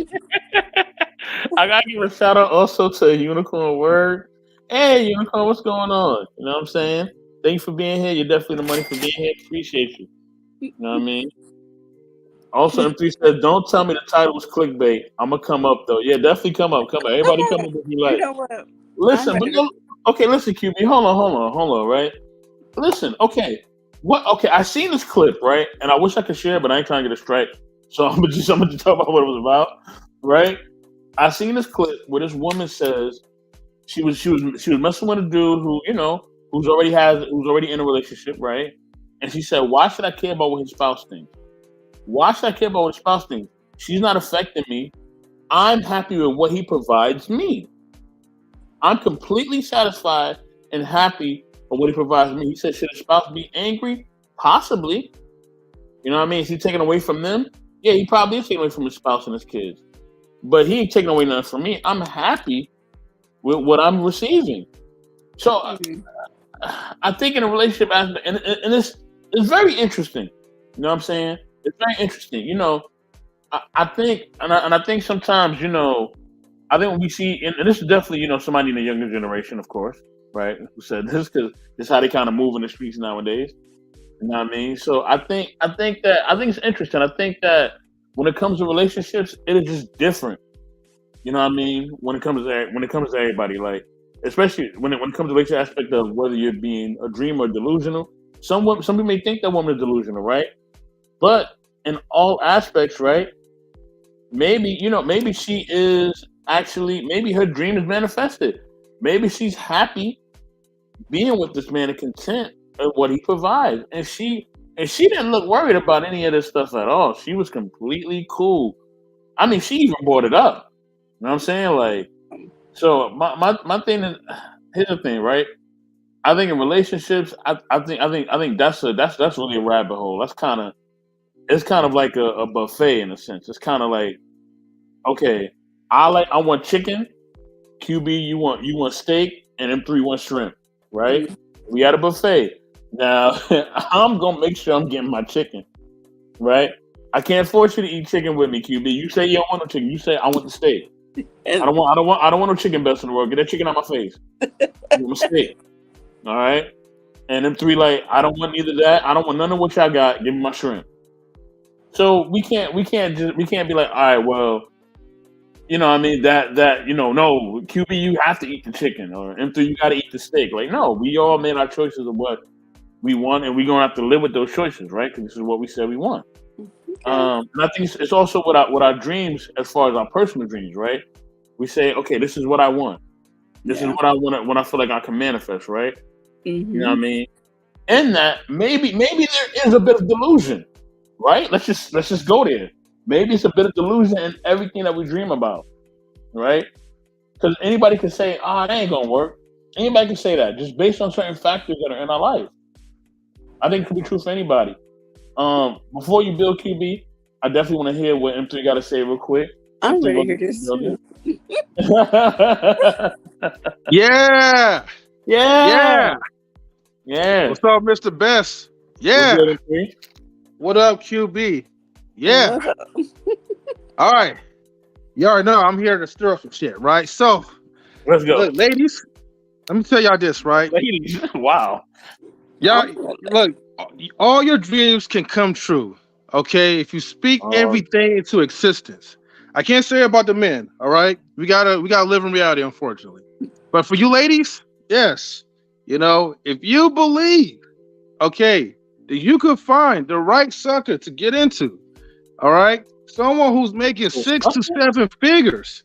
I gotta give a shout out also to Unicorn Word. Hey, Unicorn, what's going on? You know what I'm saying? Thank you for being here. You're definitely the money for being here. Appreciate you. You know what I mean? Also, M3 said, "Don't tell me the title was clickbait. I'm gonna come up though. Yeah, definitely come up. Come up. Come Everybody come on. up if you You like. know what? I'm Listen, but ready to. no, okay. Listen, QB. Hold on. Right. Listen. Okay. What? Okay. I seen this clip, right, and I wish I could share, but I ain't trying to get a strike. So I'm gonna just talk about what it was about, right? I seen this clip where this woman says she was messing with a dude who who's already in a relationship, right? And she said, "Why should I care about what his spouse thinks? Why should I care about what his spouse thinks? She's not affecting me. I'm happy with what he provides me. I'm completely satisfied and happy with what he provides me." He said, "Should a spouse be angry? Possibly. You know what I mean? Is he taking away from them? Yeah, he probably is taking away from his spouse and his kids. But he ain't taking away nothing from me. I'm happy with what I'm receiving." So Mhm. I think in a relationship aspect, and it's very interesting. You know what I'm saying? It's very interesting. I think, and I think sometimes, I think when we see, and this is definitely, somebody in the younger generation, of course, right? Who said this because this is how they kind of move in the streets nowadays. You know what I mean? So I think it's interesting. I think that when it comes to relationships, it is just different. You know what I mean? When it comes to everybody, like especially when it comes to the relationship aspect of whether you're being a dreamer or delusional. Some people may think that woman is delusional, right? But in all aspects, right? Maybe she is actually maybe her dream is manifested. Maybe she's happy being with this man and content of what he provides. And she didn't look worried about any of this stuff at all. She was completely cool. I mean, she even brought it up. You know what I'm saying? Like, so my thing is, here's the thing, right? I think in relationships, I think that's really a rabbit hole. It's kind of like a buffet in a sense. It's kind of like, okay, I want chicken, QB you want steak, and M3 want shrimp, right? Mhm. We at a buffet. Now I'm gonna make sure I'm getting my chicken, right? I can't force you to eat chicken with me, QB. You say you don't want no chicken. You say I want the steak. And I don't want no chicken best in the world. Get that chicken out my face. I want my steak. All right. And M3 like, I don't want either that. I don't want none of what y'all got. Give me my shrimp. So we can't be like, all right, well, I mean no, QB, you have to eat the chicken, or M3, you got to eat the steak. Like, no, we all made our choices of what we want, and we're gonna have to live with those choices, right? Because this is what we said we want. okay. And I think it's also what our dreams, as far as our personal dreams, right? We say, okay, this is what I want. This is Yeah. what I want when I feel like I can manifest, right? You know what I Hmm. mean? In that, maybe there is a bit of delusion, right? Let's just go there. Maybe it's a bit of delusion in everything that we dream about, right? Because anybody can say, "Ah, that ain't gonna work." Anybody can say that just based on certain factors that are in our life. I think it could be true for anybody. Before you build QB, I definitely want to hear what M3 got to say real quick. I'm M3 ready to wasn't hear this building. too. Yeah, Yeah, yeah. yeah. What's up, Mr. Best? What's Yeah. good, M3? What up, QB? Yeah. What up? All right. You already know I'm here to stir up some shit, right? So, Let's go. look, ladies, let me tell y'all this, right? Ladies, wow. Y'all, Definitely. look, all your dreams can come true, okay? If you speak Uh, everything into existence. I can't say about the men, all right? We gotta live in reality, unfortunately. But for you ladies, yes, if you believe, okay, that you could find the right sucker to get into, all right, someone who's making 6 to 7 figures.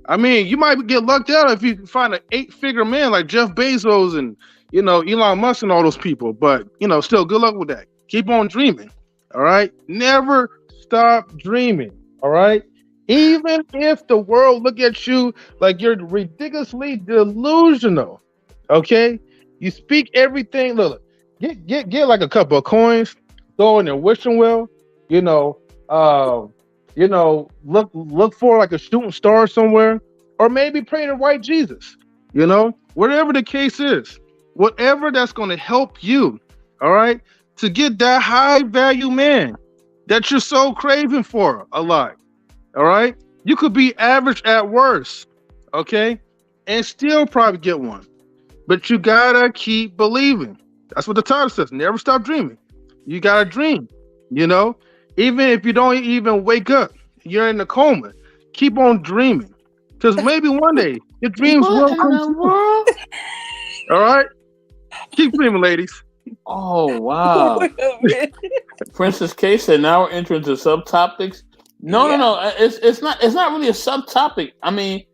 I mean, you might get lucked out if you can find an 8-figure man like Jeff Bezos and Elon Musk and all those people. But still, good luck with that. Keep on dreaming. All right, never stop dreaming. All right, even if the world look at you like you're ridiculously delusional. Okay, you speak everything. Look, get like a couple of coins, throw in their wishing well. You know, look for like a shooting star somewhere, or maybe pray to white Jesus. Whatever the case is, whatever that's going to help you, all right, to get that high value man that you're so craving for alive. All right, you could be average at worst, okay, and still probably get one, but you gotta keep believing. That's what the title says. Never stop dreaming. You gotta dream, you know. Even if you don't even wake up, you're in a coma. Keep on dreaming, because maybe one day your dreams will What in come the true. world? All right, keep dreaming, ladies. Oh wow. Princess K said now we're entering into subtopics. No, no, Yeah. no. It's not really a subtopic. I mean,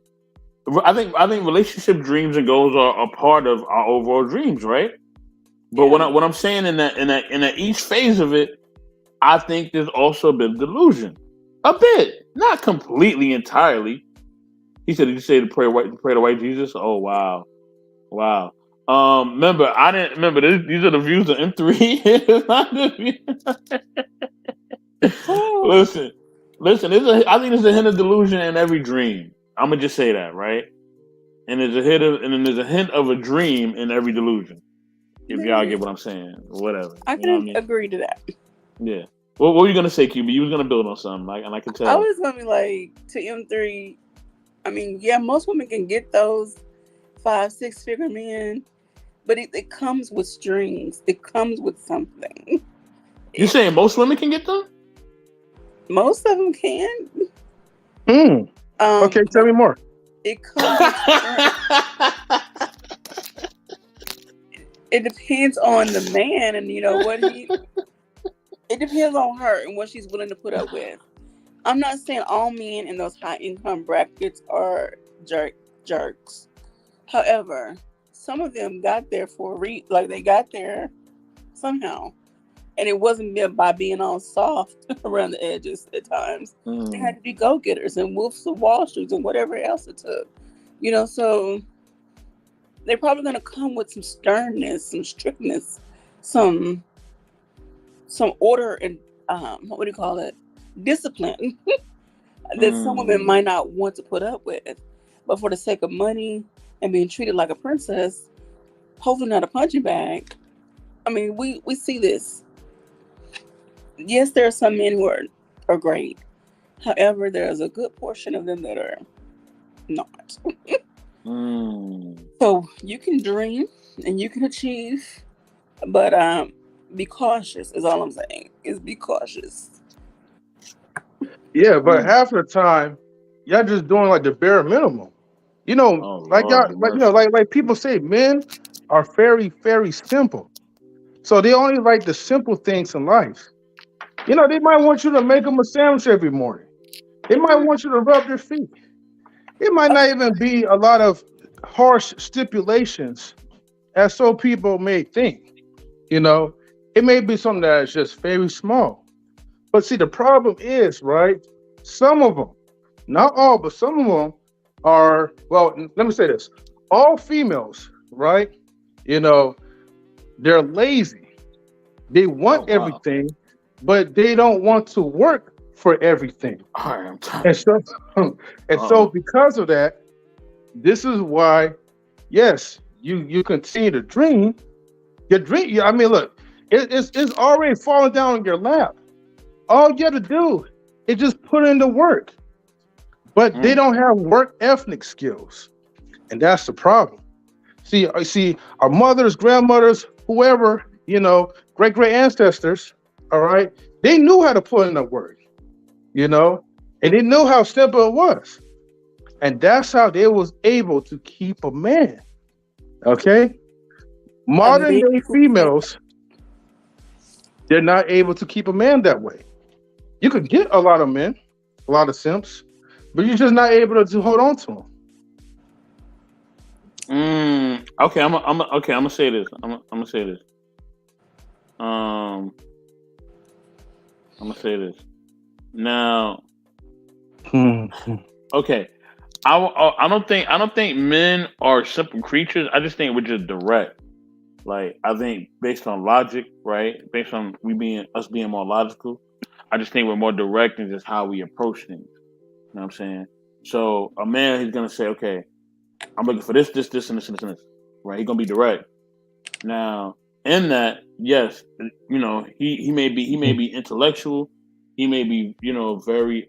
I think relationship dreams and goals are a part of our overall dreams, right? But Yeah. what I'm saying in that each phase of it, I think there's also a bit of delusion, a bit, not completely, entirely. He said, "Did you say to pray to white Jesus?" Oh wow, wow. Remember, I didn't remember. These are the views of M3. It's not the Oh, listen, listen. I think there's a hint of delusion in every dream. I'm gonna just say that, right? And and then there's a hint of a dream in every delusion. If there y'all is. get what I'm saying, whatever. I You know what I can mean? agree to that. Yeah. What were you gonna say, QB? You was gonna build on something, like, and I could I tell. was gonna be like to M3. I mean, yeah, most women can get those 5, 6 figure men, but it comes with strings. It comes with something. You saying most women can get them? Most of them can. Okay, tell But me more. it comes with strings. It depends on the man, and what he. It depends on her and what she's willing to put up with. I'm not saying all men in those high income brackets are jerks. However, some of them got there for like they got there somehow, and it wasn't by being all soft around the edges at times. They had to be go getters and wolves of Wall Street and whatever else it took. So they're probably going to come with some sternness, some strictness, some order and what do you call it? Discipline that some women might not want to put up with, but for the sake of money and being treated like a princess, hopefully not a punching bag. I mean, we see this. Yes, there are some men who are great. However, there's a good portion of them that are not. So you can dream and you can achieve, but be cautious is all I'm saying. Is be cautious. Yeah, but half of the time, y'all just doing like the bare minimum. Oh Like y'all, Lord, have like mercy. like people say, men are very, very simple. So they only like the simple things in life. They might want you to make them a sandwich every morning. They might want you to rub their feet. It might not even be a lot of harsh stipulations, as so people may think. It may be something that is just very small. But see, the problem is, right? Some of them, not all, but some of them are, well, let me say this. All females, right? They're lazy. They want Oh wow. everything, but they don't want to work for everything. All right, I'm tired. And so, because of that, this is why, yes, you continue to dream. Your dream. I mean, look, it's already falling down in your lap. All you have to do is just put in the work. But they don't have work ethic skills, and that's the problem. See, our mothers, grandmothers, whoever, great ancestors. All right, they knew how to put in the work, and they knew how simple it was, and that's how they was able to keep a man. Okay, modern day females, they're not able to keep a man that way. You could get a lot of men, a lot of simps, but you're just not able to hold on to them. Okay, I'm gonna say this. I'm gonna say this. I'm gonna say this. Now, okay, I don't think men are simple creatures. I just think we're just direct. Like, I think based on logic, right? Based on us being more logical, I just think we're more direct in just how we approach things. You know what I'm saying? So a man, he's gonna say, okay, I'm looking for this, and this, and this, right? He's gonna be direct. Now, in that, yes, he may be intellectual. He may be, very,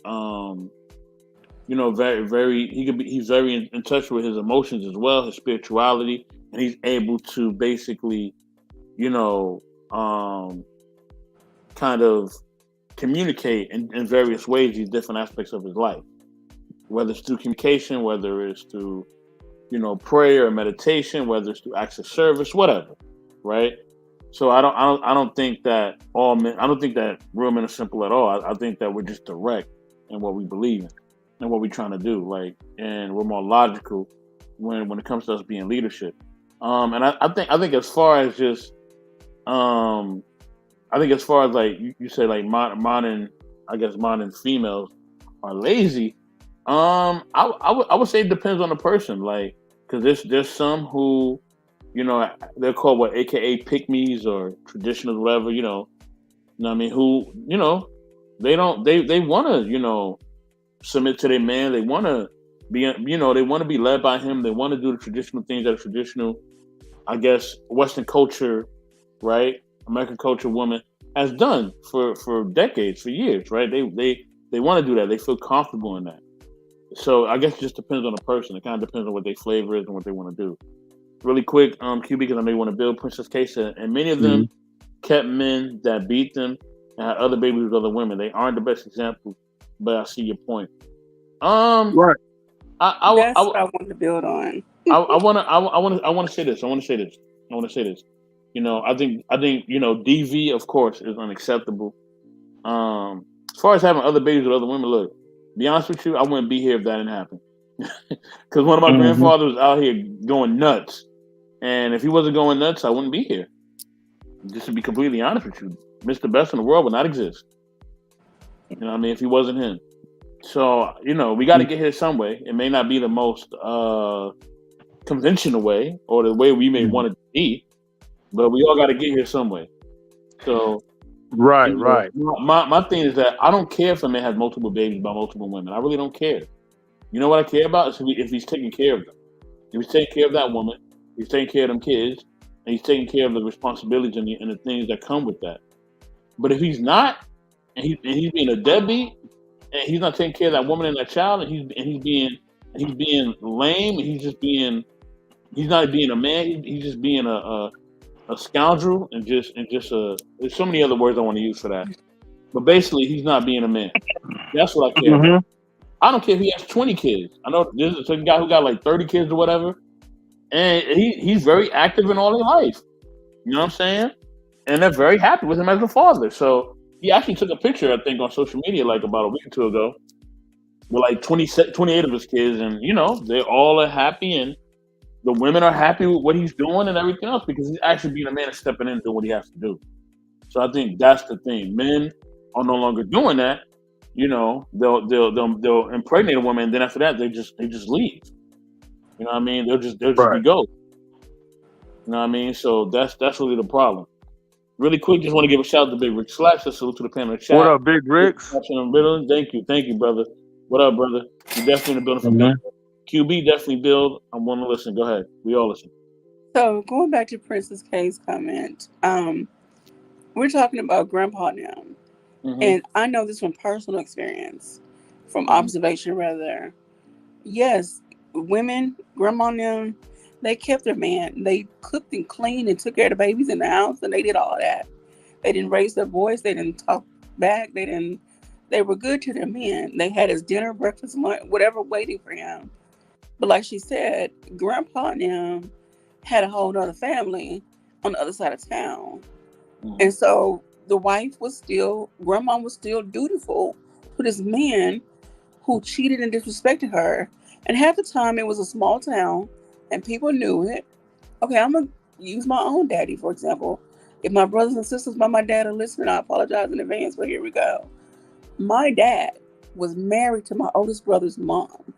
very. He's very in touch with his emotions as well, his spirituality, and he's able to basically, kind of communicate in various ways these different aspects of his life, whether it's through communication, whether it's through prayer or meditation, whether it's through acts of service, whatever, right? So I don't think that all men. I don't think that real men are simple at all. I think that we're just direct in what we believe in and what we're trying to do, like, and we're more logical when it comes to us being leadership. And I think as far as just I think as far as like you say like modern I guess modern females are lazy. I would say it depends on the person, like, because there's some who, they're called what, AKA pick-me's or traditionals, whatever, what I mean, who, they want to, submit to their man. They want to be, they want to be led by him. They want to do the traditional things that are traditional, I guess, Western culture, right? American culture woman has done for decades, for years, right? They want to do that. They feel comfortable in that. So I guess it just depends on the person. It kind of depends on what their flavor is and what they want to do. Really quick, QB, because I know you want to build Princess Case, and many of them kept men that beat them and had other babies with other women. They aren't the best example, but I see your point. Right. That's what I wanted to build on. I want to say this. I want to say this. I think DV, of course, is unacceptable. As far as having other babies with other women, look, be honest with you, I wouldn't be here if that didn't happen. Because one of my grandfathers was out here going nuts, and if he wasn't going nuts, I wouldn't be here. Just to be completely honest with you, Mr. Best in the world would not exist. You know what I mean? If he wasn't him. So, we got to get here some way. It may not be the most conventional way or the way we may want it to be, but we all got to get here some way. So, right. My thing is that I don't care if a man has multiple babies by multiple women. I really don't care. You know what I care about is if he's taking care of them. If he's taking care of that woman, he's taking care of them kids, and he's taking care of the responsibilities and the things that come with that. But if he's not, and he's being a deadbeat, and he's not taking care of that woman and that child, and he's being lame, and he's not being a man, he's just being a scoundrel, and just there's so many other words I want to use for that. But basically, he's not being a man. That's what I care about. I don't care if he has 20 kids. I know there's a guy who got like 30 kids or whatever, and he's very active in all their life. You know what I'm saying? And they're very happy with him as a father. So he actually took a picture, I think, on social media like about a week or two ago with like 28 of his kids, and they all are happy, and the women are happy with what he's doing and everything else because he's actually being a man and stepping in and doing what he has to do. So I think that's the thing. Men are no longer doing that. They'll impregnate a woman, and then after that they just leave. You know what I mean? They'll just be ghosts. You know what I mean? So that's really the problem. Really quick, just want to give a shout out to Big Rick Slash. Salute to the panel in the chat. What up, Big Ricks? Thank you, brother. What up, brother? You definitely in the building from there. QB definitely build. I want to listen. Go ahead. We all listen. So going back to Princess K's comment, we're talking about grandpa now. And I know this from personal experience, from observation rather. Yes, women, grandma and them, they kept their man. They cooked and cleaned and took care of the babies in the house, and they did all that. They didn't raise their voice. They didn't talk back. They were good to their men. They had his dinner, breakfast, lunch, whatever waiting for him. But like she said, grandpa and them had a whole other family on the other side of town. And so the grandma was still dutiful to this man who cheated and disrespected her. And half the time it was a small town and people knew it. Okay, I'm going to use my own daddy, for example. If my brothers and sisters by my dad are listening, I apologize in advance, but here we go. My dad was married to my oldest brother's mom.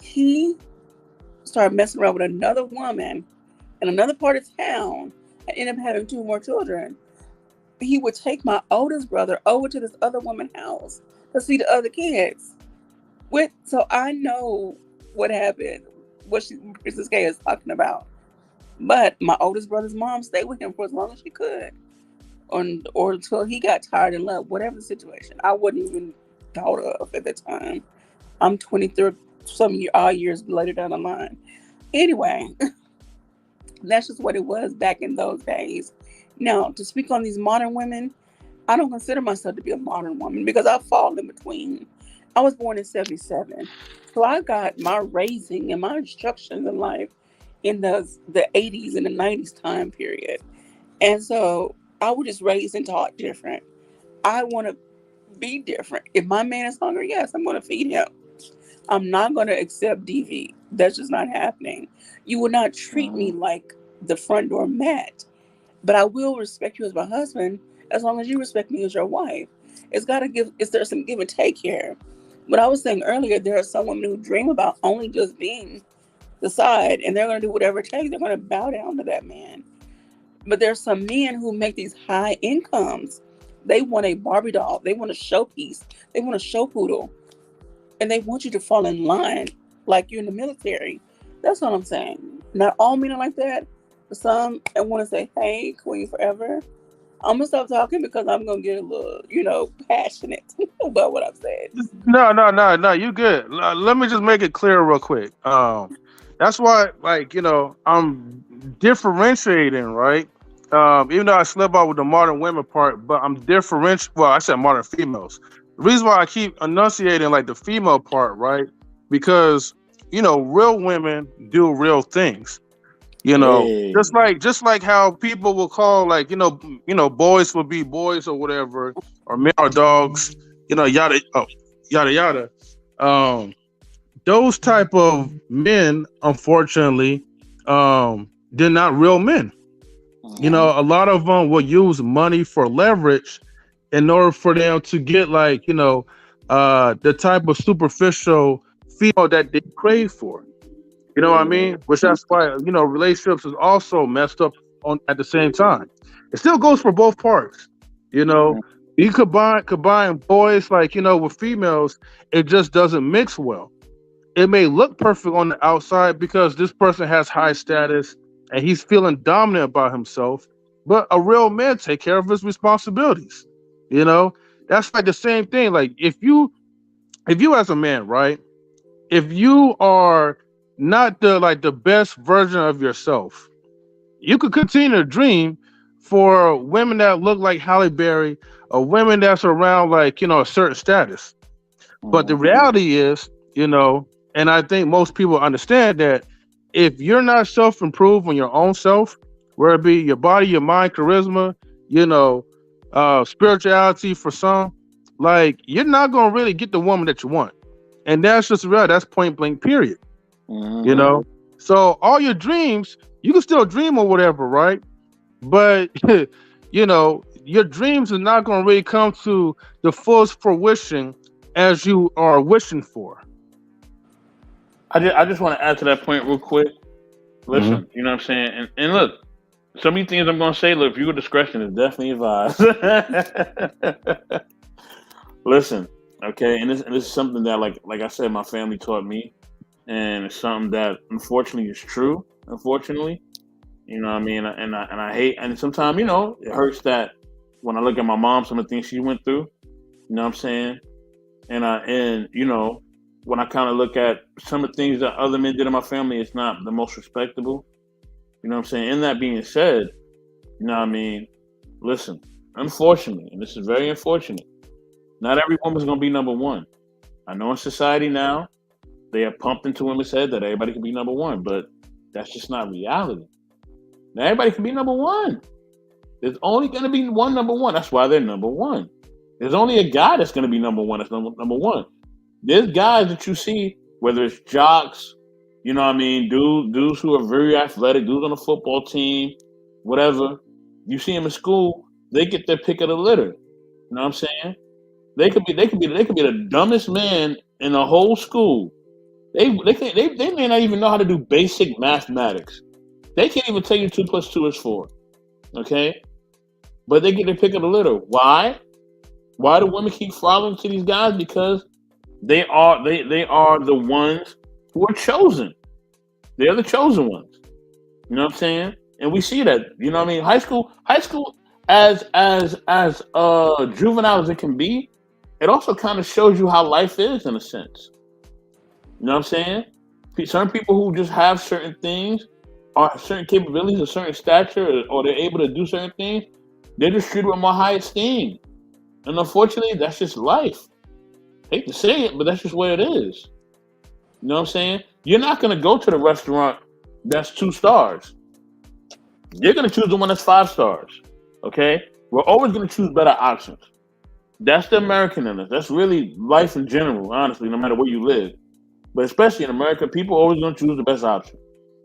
He started messing around with another woman in another part of town and ended up having 2 more children. He would take my oldest brother over to this other woman's house to see the other kids. So I know what happened, what Princess K is talking about. But my oldest brother's mom stayed with him for as long as she could, or until he got tired and left, whatever the situation. I wasn't even thought of at the time. I'm 23, some years later down the line. Anyway, that's just what it was back in those days. Now, to speak on these modern women, I don't consider myself to be a modern woman because I fall in between. I was born in '77, so I got my raising and my instructions in life in the '80s and the '90s time period, and so I was just raised and taught different. I want to be different. If my man is hungry, yes, I'm going to feed him. I'm not going to accept DV. That's just not happening. You will not treat me Mhm. like the front door mat, but I will respect you as my husband as long as you respect me as your wife. It's got to give. Is there some give and take here? What I was saying earlier, there are some women who dream about only just being the side, and they're going to do whatever it takes. They're going to bow down to that man. But there's some men who make these high incomes. They want a Barbie doll. They want a showpiece. They want a show poodle, and they want you to fall in line like you're in the military. That's what I'm saying. Not all men are like that. But some and want to say, "Hey, Queen Forever." I'm gonna stop talking because I'm gonna get a little, passionate about what I'm saying. No. You good. Let me just make it clear real quick. That's why, like, I'm differentiating, right? Even though I slip out with the modern women part, but I'm differentiating. Well, I said modern females. The reason why I keep enunciating like the female part, right? Because real women do real things. Hey. Just like how people will call, like, boys will be boys or whatever, or men are dogs, yada yada. Um, those type of men, unfortunately, they're not real men. Mhm. A lot of them will use money for leverage in order for them to get, like, the type of superficial feel that they crave for. You know what I mean? Which that's why relationships is also messed up on at the same time. It still goes for both parts. You know, Mhm. you combine boys, like, with females, it just doesn't mix well. It may look perfect on the outside because this person has high status and he's feeling dominant about himself, but a real man take care of his responsibilities. You know, that's like the same thing. Like, if you as a man, right? If you are not the best version of yourself, you could continue to dream for women that look like Halle Berry, or women that's around, like, a certain status. But the Mhm. reality is, and I think most people understand that if you're not self-improved on your own self, whether it be your body, your mind, charisma, you know, spirituality for some, like, you're not gonna really get the woman that you want. And that's just real. That's point blank, period. You Mhm. know? So all your dreams, you can still dream or whatever, right? But your dreams are not gonna really come to the fullest fruition as you are wishing for. I just want to add to that point real quick. Hmm. Listen, you know what I'm saying? And look, so many things I'm going to say. Look, viewer discretion is definitely advised. Listen, okay, and this is something that, like I said, my family taught me, and it's something that unfortunately is true. Unfortunately, you know what I mean, and I hate, and sometimes it hurts that when I look at my mom, some of the things she went through. You know what I'm saying? And when I kind of look at some of the things that other men did in my family, it's not the most respectable. You know what I'm saying? In that being said, you know what I mean? Listen, unfortunately, and this is very unfortunate, not every woman's gonna be number one. I know in society now they have pumped into women's head that everybody can be number one, but that's just not reality. Now everybody can be number one. There's only gonna be one number one. That's why they're number one. There's only a guy that's gonna be number one. That's number one. There's guys that you see, whether it's jocks, you know what I mean, dudes who are very athletic, dudes on the football team, whatever. You see them in school, they get their pick of the litter. You know what I'm saying? They could be the dumbest man in the whole school. They may not even know how to do basic mathematics. They can't even tell you 2 plus 2 is 4. Okay? But they get their pick of the litter. Why? Why do women keep following to these guys? Because they are the ones who are chosen. They are the chosen ones. You know what I'm saying? And we see that. You know what I mean? High school, as juvenile as it can be, it also kind of shows you how life is in a sense. You know what I'm saying? Some people who just have certain things, or certain capabilities, or certain stature, or they're able to do certain things, they're just treated with more high esteem. And unfortunately, that's just life. Hate to say it, but that's just where it is. You know what I'm saying? You're not gonna go to the restaurant that's 2 stars. You're gonna choose the one that's 5 stars. Okay? We're always gonna choose better options. That's the American in us. That's really life in general, honestly, no matter where you live. But especially in America, people always gonna choose the best option.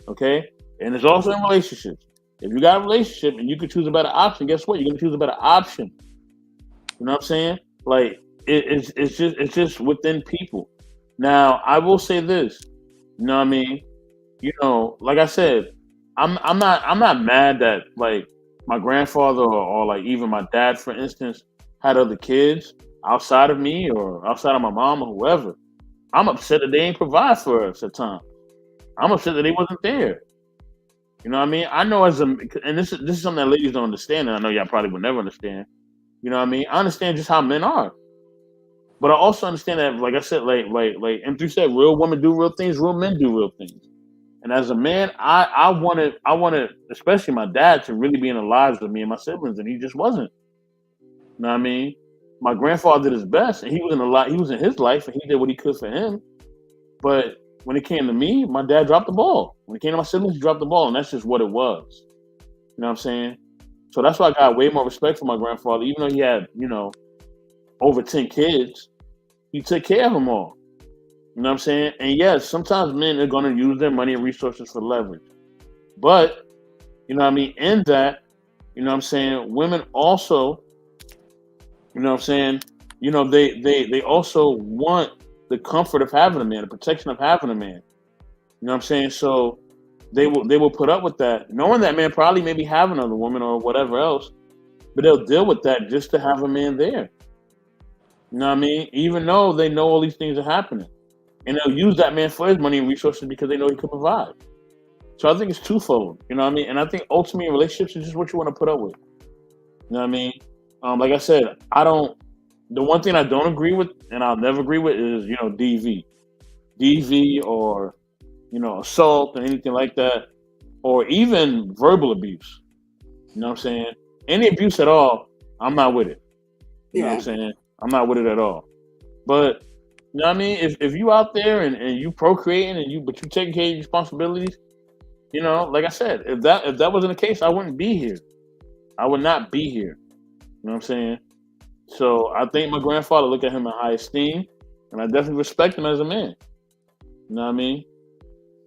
Okay? And it's also in relationships. If you got a relationship and you can choose a better option, guess what? You're gonna choose a better option. You know what I'm saying? Like it's just within people. Now I will say this. You know what I mean? Like I said, I'm not mad that like my grandfather or like even my dad, for instance, had other kids outside of me or outside of my mom or whoever. I'm upset that they ain't provide for us at times. I'm upset that they wasn't there. You know what I mean? I know and this is something that ladies don't understand, and I know y'all probably would never understand. You know what I mean? I understand just how men are, but I also understand that, like I said, like M3 said, real women do real things, real men do real things. And as a man, I wanted, especially my dad, to really be in the lives of me and my siblings, and he just wasn't. You know what I mean? My grandfather did his best, and he was in a lot. He was in his life, and he did what he could for him. But when it came to me, my dad dropped the ball. When it came to my siblings, he dropped the ball, and that's just what it was. You know what I'm saying? So that's why I got way more respect for my grandfather, even though he had, over 10 kids. He took care of them all. You know what I'm saying? And yes, sometimes men are going to use their money and resources for leverage. But, you know what I mean? In that, you know what I'm saying? Women also, you know what I'm saying? They also want the comfort of having a man, the protection of having a man. You know what I'm saying? So they will put up with that, knowing that man probably maybe have another woman or whatever else, but they'll deal with that just to have a man there. You know what I mean? Even though they know all these things are happening. And they'll use that man for his money and resources because they know he can provide. So I think it's twofold. You know what I mean? And I think ultimately relationships is just what you want to put up with. You know what I mean? Like I said, the one thing I don't agree with and I'll never agree with is, DV. DV or, assault or anything like that. Or even verbal abuse. You know what I'm saying? Any abuse at all, I'm not with it. You know what I'm saying? I'm not with it at all. But you know what I mean? If you out there and you procreating but you taking care of your responsibilities, like I said, if that wasn't the case, I wouldn't be here. I would not be here. You know what I'm saying? So I think my grandfather looked at him in high esteem, and I definitely respect him as a man. You know what I mean?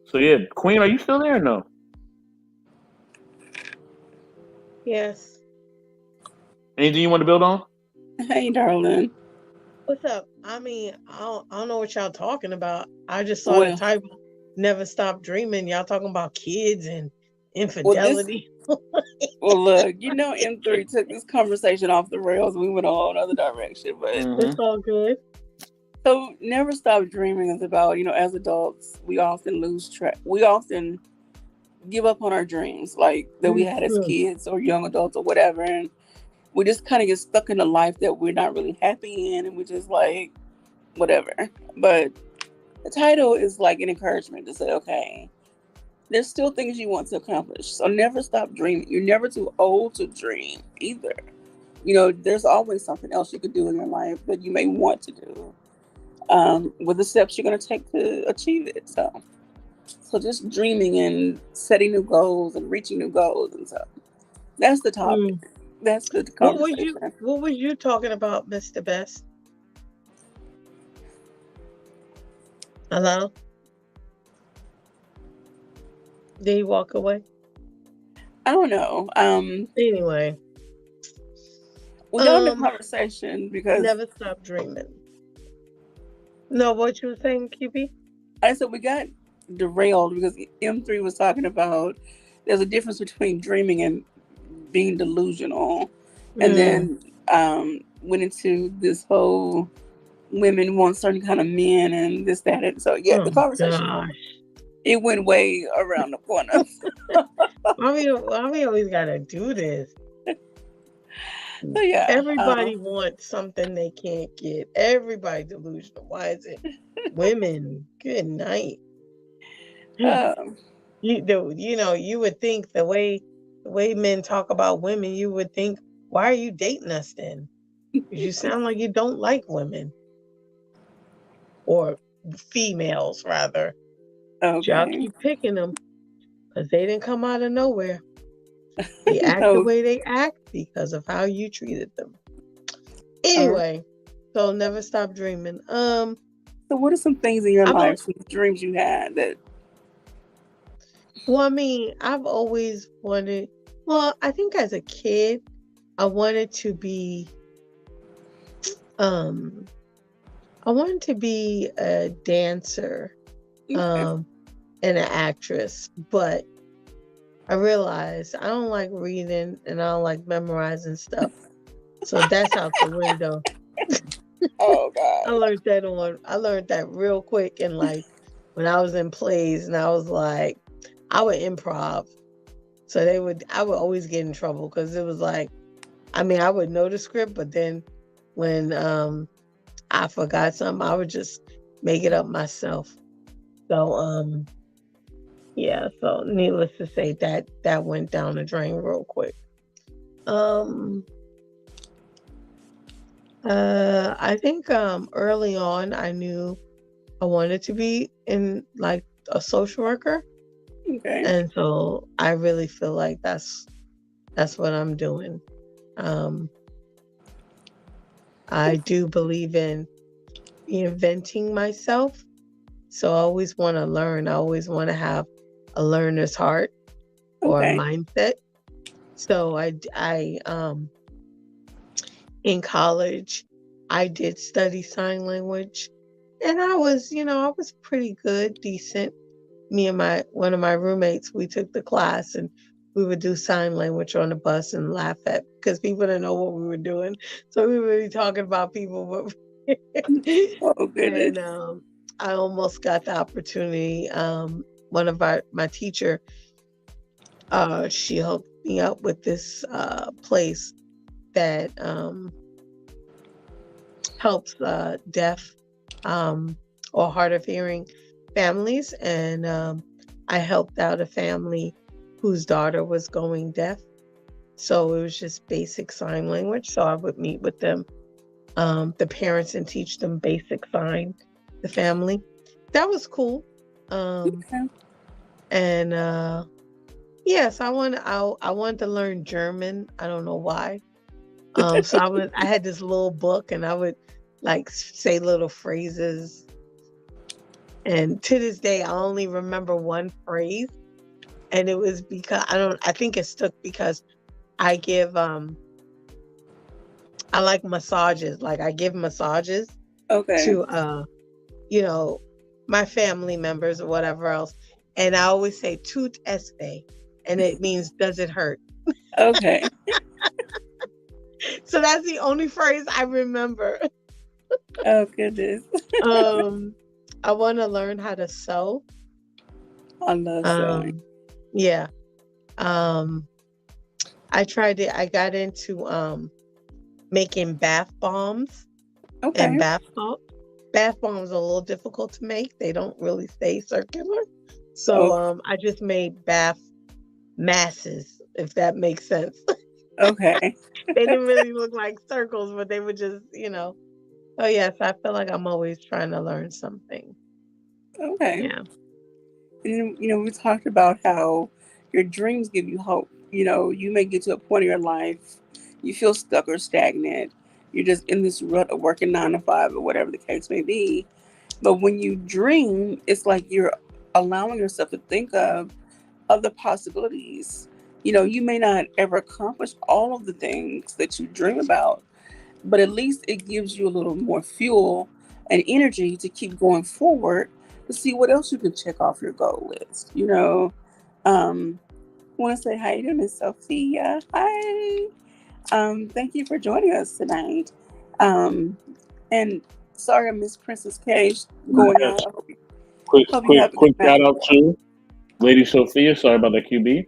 So yeah, Queen, are you still there or no? Yes. Anything you want to build on? Hey, darling. What's up? I mean, I don't know what y'all talking about. I just saw the title, Never Stop Dreaming. Y'all talking about kids and infidelity. Well, look, M3 took this conversation off the rails and we went a whole other direction, but it's all good. So Never Stop Dreaming is about, as adults, we often lose track. We often give up on our dreams, like that we had as kids or young adults or whatever. And we just kind of get stuck in a life that we're not really happy in. And we just like, whatever. But the title is like an encouragement to say, okay, there's still things you want to accomplish. So never stop dreaming. You're never too old to dream either. There's always something else you could do in your life that you may want to do. With the steps you're going to take to achieve it. So just dreaming and setting new goals and reaching new goals and stuff. That's the topic. That's the conversation. What was you talking about, Mr. Best? Hello? Did he walk away? I don't know. Anyway. We're done the conversation because never stop dreaming. No, what you were saying, QB? I said we got derailed because M3 was talking about there's a difference between dreaming and being delusional, and then went into this whole women want certain kind of men and this, that, and so the conversation it went way around the corner. Why we always gotta do this? So everybody wants something they can't get. Everybody delusional. Why is it women? Good night. You would think the way men talk about women, you would think, why are you dating us then? You sound like you don't like women or females, rather. Y'all Okay. keep picking them because they didn't come out of nowhere. They act the No. way they act because of how you treated them. Anyway, so never stop dreaming. So what are some things in your I'm a- life, some dreams you had that Well, I mean, I've always wanted, well, I think as a kid, I wanted to be, um, I wanted to be a dancer, okay. and an actress, but I realized I don't like reading and I don't like memorizing stuff. So that's out the window. Oh God. I learned that real quick in life when I was in plays and I was like, I would improv. So I would always get in trouble because it was like, I mean, I would know the script, but then when I forgot something, I would just make it up myself. So yeah, so needless to say that went down the drain real quick. I think early on I knew I wanted to be in like a social worker. Okay. And so I really feel like that's what I'm doing. I do believe in reinventing myself. So I always want to learn. I always want to have a learner's heart or a Okay. mindset. So I in college, I did study sign language, and I was pretty good, decent. Me and one of my roommates, we took the class and we would do sign language on the bus and laugh at because people didn't know what we were doing. So we would be talking about people, but Oh goodness. and I almost got the opportunity. One of my teacher, she hooked me up with this place that helps deaf or hard of hearing families, and I helped out a family whose daughter was going deaf. So it was just basic sign language. So I would meet with them, the parents, and teach them basic sign, the family. That was cool. Okay. And yes, I wanted to learn German. I don't know why. So I had this little book and I would like say little phrases. And to this day, I only remember one phrase, and it was because I think it stuck because I give I like massages. Like I give massages Okay. to my family members or whatever else. And I always say tut este, and it means does it hurt? Okay. So that's the only phrase I remember. Oh goodness. I want to learn how to sew. I love sewing. Yeah. I got into making bath bombs Okay. and bath salt. Bath bombs are a little difficult to make. They don't really stay circular. So I just made bath masses, if that makes sense. Okay. They didn't really look like circles, but they were just, Oh yes, I feel like I'm always trying to learn something. Okay. Yeah. And we talked about how your dreams give you hope. You may get to a point in your life you feel stuck or stagnant. You're just in this rut of working 9 to 5 or whatever the case may be. But when you dream, it's like you're allowing yourself to think of other possibilities. You may not ever accomplish all of the things that you dream about, but at least it gives you a little more fuel and energy to keep going forward to see what else you can check off your goal list. Want to say hi to Miss Sophia. Hi. Thank you for joining us tonight. And sorry I missed Princess K going Yes. out. Quick Hope you have a good shout out night. to Lady Sophia. Sorry about that, QB.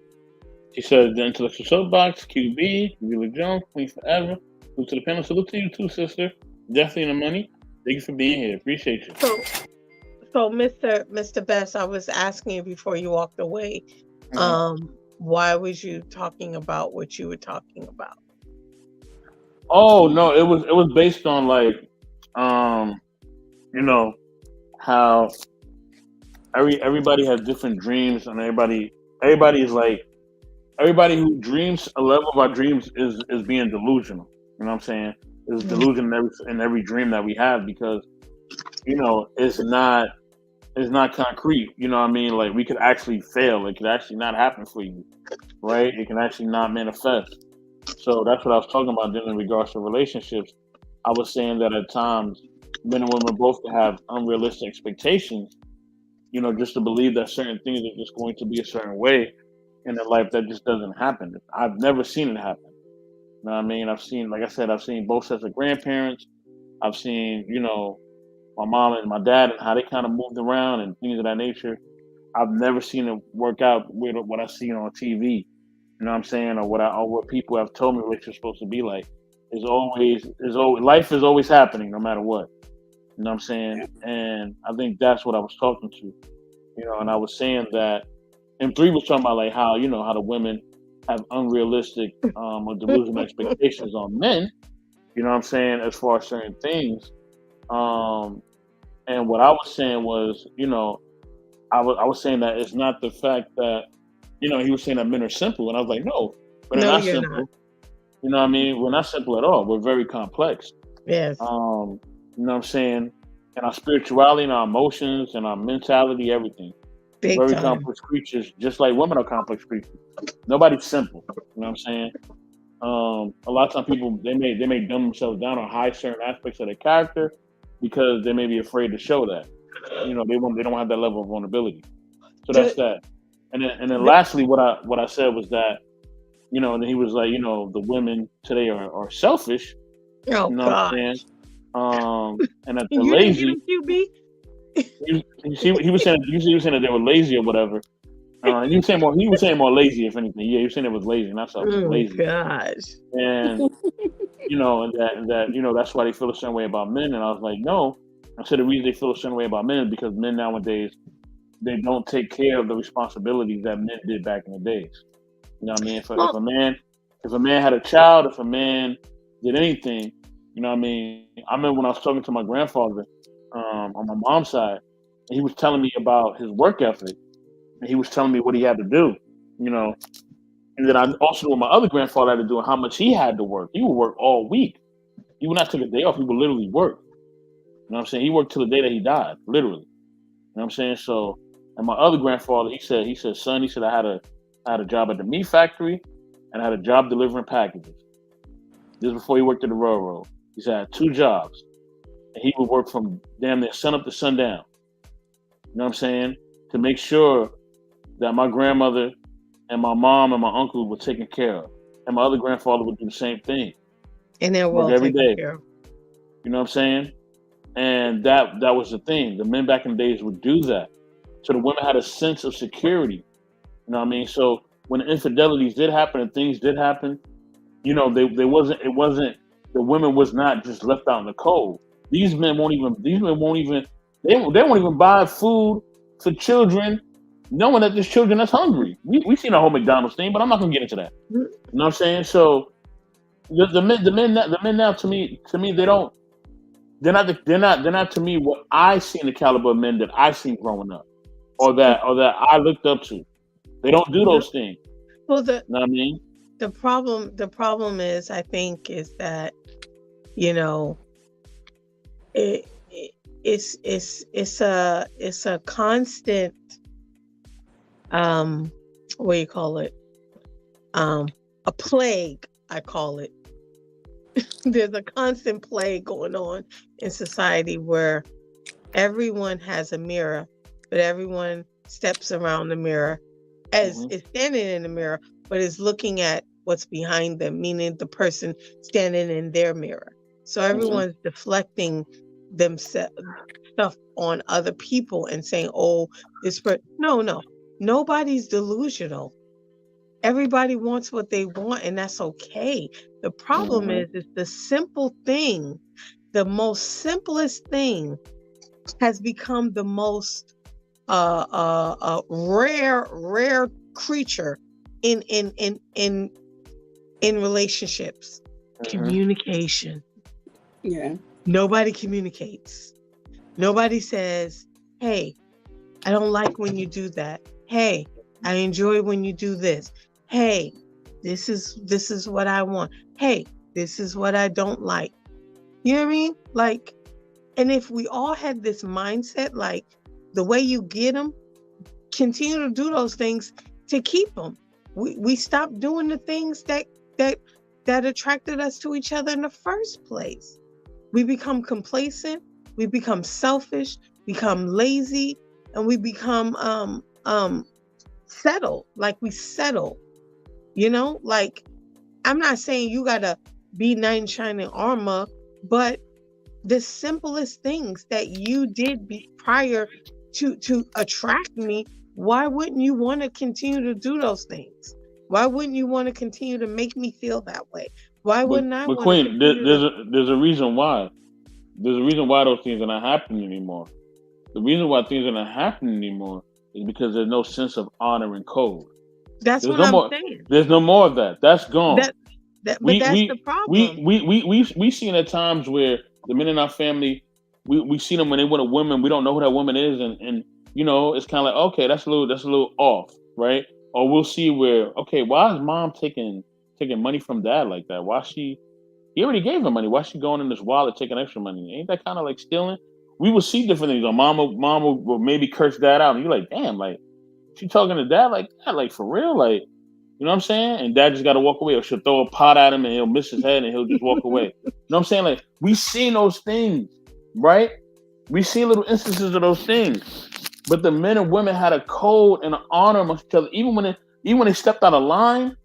She said the intellectual soapbox, QB, Wheeler Jones, Queen Forever. Salute to the panel. Salute to you too, sister. Definitely in the money. Thank you for being here. Appreciate you. So Mr. Best, I was asking you before you walked away, why was you talking about what you were talking about? Oh no, it was based on like, um, you know how everybody has different dreams, and everybody is like everybody who dreams a level of our dreams is being delusional. You know what I'm saying? There's Mm. delusion in every dream that we have because it's not concrete. You know what I mean? Like we could actually fail. It could actually not happen for you, right? It can actually not manifest. So that's what I was talking about then in regards to relationships. I was saying that at times men and women both have unrealistic expectations, just to believe that certain things are just going to be a certain way in their life that just doesn't happen. I've never seen it happen. You know what I mean? I've seen, like I said, I've seen both sets of grandparents. I've seen, my mom and my dad and how they kind of moved around and things of that nature. I've never seen it work out with what I've seen on TV. You know what I'm saying, or what people have told me what you're supposed to be like. Is always life is always happening no matter what. You know what I'm saying? And I think that's what I was talking to. And I was saying that M3 was talking about like how the women have unrealistic or delusional expectations on men. You know what I'm saying, as far as certain things. And what I was saying was, I was saying that it's not the fact that, he was saying that men are simple, and I was like, no, men are No, not you're simple. not. You know what I mean? We're not simple at all. We're very complex. Yes. You know what I'm saying? And our spirituality and our emotions and our mentality, everything. Big Very time. complex creatures, just like women are complex creatures. Nobody's simple. You know what I'm saying? A lot of times people they may dumb themselves down or hide certain aspects of their character because they may be afraid to show that. They don't have that level of vulnerability. So that's The, that. And then lastly, what I said was that, and then he was like, the women today are selfish. oh You know what I'm God. saying? And that they're You didn't get lazy. a QB? He was saying that they were lazy or whatever. He was saying more lazy, if anything. Yeah, he was saying it was lazy, not selfish, Oh lazy. gosh. And and that that's why they feel a certain way about men. And I was like, no. I said the reason they feel a certain way about men is because men nowadays they don't take care of the responsibilities that men did back in the days. You know what I mean? If Well, a man had a child, if a man did anything, you know what I mean? I remember when I was talking to my grandfather on my mom's side, and he was telling me about his work ethic, and he was telling me what he had to do, you know. And then I also knew what my other grandfather had to do and how much he had to work. He would work all week. He would not take a day off. He would literally work. You know what I'm saying? He worked till the day that he died, literally. You know what I'm saying? So, and my other grandfather, he said, son, he said, I had a job at the meat factory and I had a job delivering packages. This is before he worked at the railroad. He said I had two jobs. And he would work from damn near sun up to sundown. You know what I'm saying? To make sure that my grandmother and my mom and my uncle were taken care of. And my other grandfather would do the same thing. and they're Work well every taken day. care of. You know what I'm saying? And that was the thing. The men back in the days would do that. So the women had a sense of security. You know what I mean? So when the infidelities did happen and things did happen, the women was not just left out in the cold. These men won't even they won't even buy food for children, knowing that there's children that's hungry. We seen a whole McDonald's thing, but I'm not gonna get into that. You know what I'm saying? So the men now to me they're not to me what I seen the caliber of men that I seen growing up or that I looked up to. They don't do those things. Well, You know what I mean? the problem is, I think, is that, it, it's a constant, what do you call it, a plague, I call it. There's a constant plague going on in society where everyone has a mirror, but everyone steps around the mirror as is standing in the mirror, but is looking at what's behind them, meaning the person standing in their mirror. So everyone's deflecting themselves stuff on other people and saying, "Oh, this person." No, nobody's delusional. Everybody wants what they want, and that's okay. The problem is the simple thing, the most simplest thing, has become the most rare creature in relationships. Communication. Yeah. Nobody communicates. Nobody says, hey, I don't like when you do that. Hey, I enjoy when you do this. Hey, this is what I want. Hey, this is what I don't like. You know what I mean? Like, and if we all had this mindset, like the way you get them, continue to do those things to keep them. We stop doing the things that attracted us to each other in the first place. We become complacent, we become selfish, become lazy, and we become settle. Like we settle. You know, like I'm not saying you gotta be knight in shining armor, but the simplest things that you did prior to attract me, why wouldn't you want to continue to do those things? Why wouldn't you want to continue to make me feel that way? Why wouldn't I But want to Queen, continue there's a reason why. There's a reason why those things are not happening anymore. The reason why things are not happening anymore is because there's no sense of honor and code. That's There's what no I'm more. saying. There's no more of that. That's gone. But We that's the we problem. we seen at times where the men in our family, we see them when they want a woman, we don't know who that woman is, and you know, it's kind of like, okay, that's a little off, right? Or we'll see where, okay, why is mom taking money from dad like that? He already gave her money. Why is she going in this wallet taking extra money? Ain't that kind of like stealing? We will see different things. Or mama will maybe curse dad out, and you're like, damn, like she talking to dad like that, like for real, like. You know what I'm saying? And dad just got to walk away, or she'll throw a pot at him and he'll miss his head and he'll just walk away. You know what I'm saying? Like, we seen those things, right? We see little instances of those things. But the men and women had a code and an honor amongst each other. Even when they stepped out of line,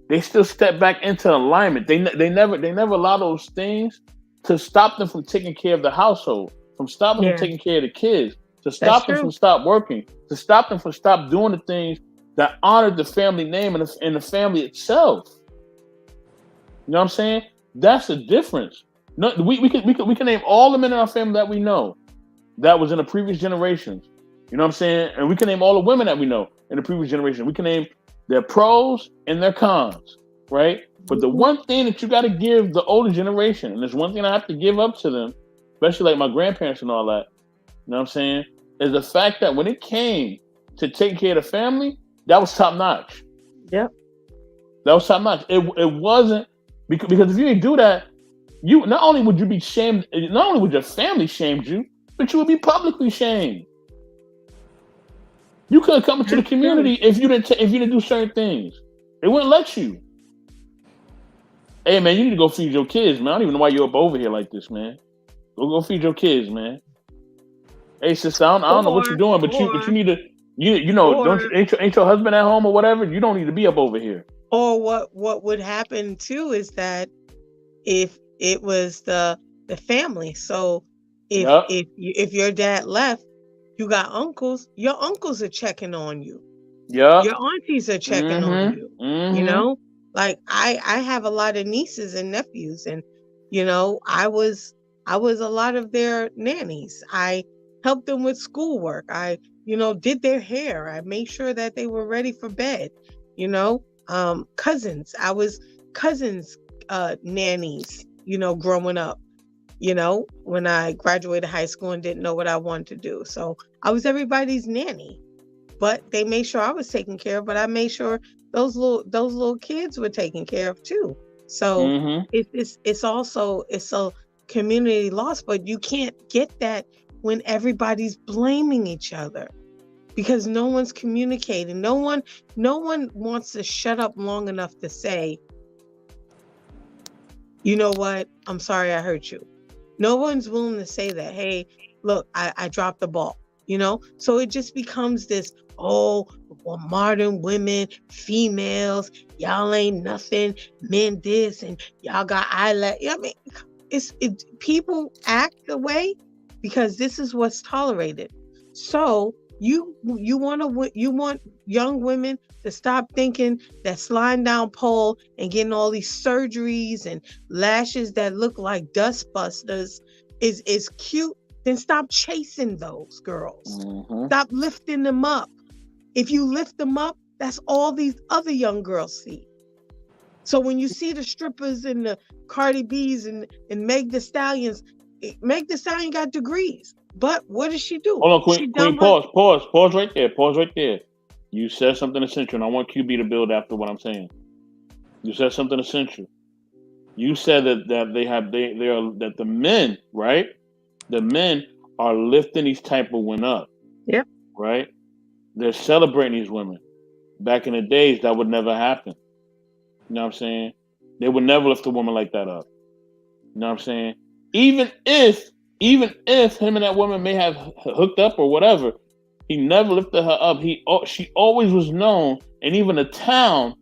they still stepped back into alignment. They never allow those things to stop them from taking care of the household, from stopping them from taking care of the kids, to stop them from stop working, to stop them from stop doing the things that honored the family name and the family itself. You know what I'm saying? That's the difference. No, we can name all the men in our family that we know that was in the previous generations. You know what I'm saying? And we can name all the women that we know in the previous generation. We can name their pros and their cons, right? But the one thing that you got to give the older generation, and there's one thing I have to give up to them, especially like my grandparents and all that, you know what I'm saying, is the fact that when it came to taking care of the family, that was top notch. Yep. That was top notch. It wasn't because if you didn't do that, you not only would you be shamed, not only would your family shame you, but you would be publicly shamed. You couldn't come into the community if you didn't do certain things. They wouldn't let you. Hey man, you need to go feed your kids, man. I don't even know why you're up over here like this, man. Go feed your kids, man. Hey sister, I don't know what you're doing, but you need to. You know, ain't your husband at home or whatever? You don't need to be up over here. Or what would happen too is that if it was the family, so if your dad left, you got uncles. Your uncles are checking on you. Yeah. Your aunties are checking on you. Mm-hmm. You know, like I have a lot of nieces and nephews, and you know, I was a lot of their nannies. I helped them with schoolwork. I did their hair. I made sure that they were ready for bed. You know, cousins. I was cousins' nannies. You know, growing up. You know, when I graduated high school and didn't know what I wanted to do, so I was everybody's nanny. But they made sure I was taken care of. But I made sure those little kids were taken care of too. So it's also a community loss. But you can't get that when everybody's blaming each other, because no one's communicating. No one wants to shut up long enough to say, you know what, I'm sorry I hurt you. No one's willing to say that, hey, look, I dropped the ball, you know? So it just becomes this, modern women, females, y'all ain't nothing, men this, and y'all got eyelash. I mean, people act the way because this is what's tolerated. So you want young women to stop thinking that sliding down pole and getting all these surgeries and lashes that look like dust busters is cute. Then stop chasing those girls. Stop lifting them up. If you lift them up, that's all these other young girls see. So when you see the strippers and the Cardi B's and Meg Thee Stallions, Meg Thee Stallion got degrees. But what does she do? Hold on, She Queen, pause right there. You said something essential, and I want QB to build after what I'm saying. You said something essential. You said that they are that the men, right? The men are lifting these type of women up. Yep. Right? They're celebrating these women. Back in the days, that would never happen. You know what I'm saying? They would never lift a woman like that up. You know what I'm saying? Even if him and that woman may have hooked up or whatever, he never lifted her up. She always was known, and even the town,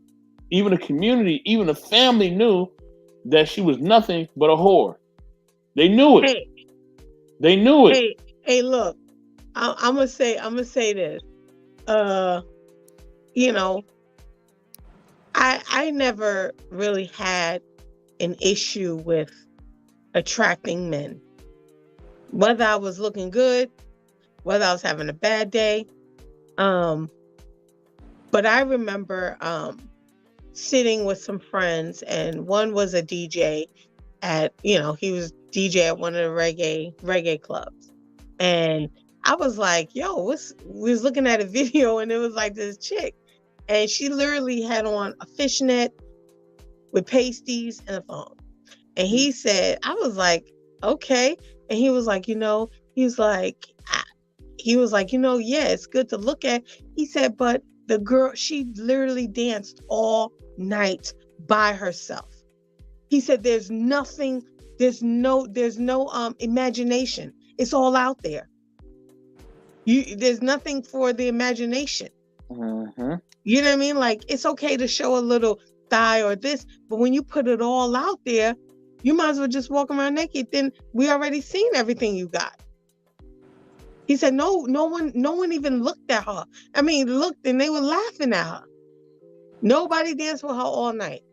even the community, even the family knew that she was nothing but a whore. They knew it. Hey, they knew it. Hey, look, I'm gonna say this. You know, I never really had an issue with attracting men. Whether I was looking good, whether I was having a bad day. But I remember sitting with some friends, and one was a DJ at, he was DJ at one of the reggae clubs. And I was like, yo, we was looking at a video, and it was like this chick, and she literally had on a fishnet with pasties and a thong. And he said, I was like, okay. And he was like, yeah, it's good to look at. He said, but the girl, she literally danced all night by herself. He said, there's no imagination. It's all out there. There's nothing for the imagination. Mm-hmm. You know what I mean? Like, it's okay to show a little thigh or this, but when you put it all out there, you might as well just walk around naked. Then we already seen everything you got. He said, no one even looked at her. I mean, looked, and they were laughing at her. Nobody danced with her all night.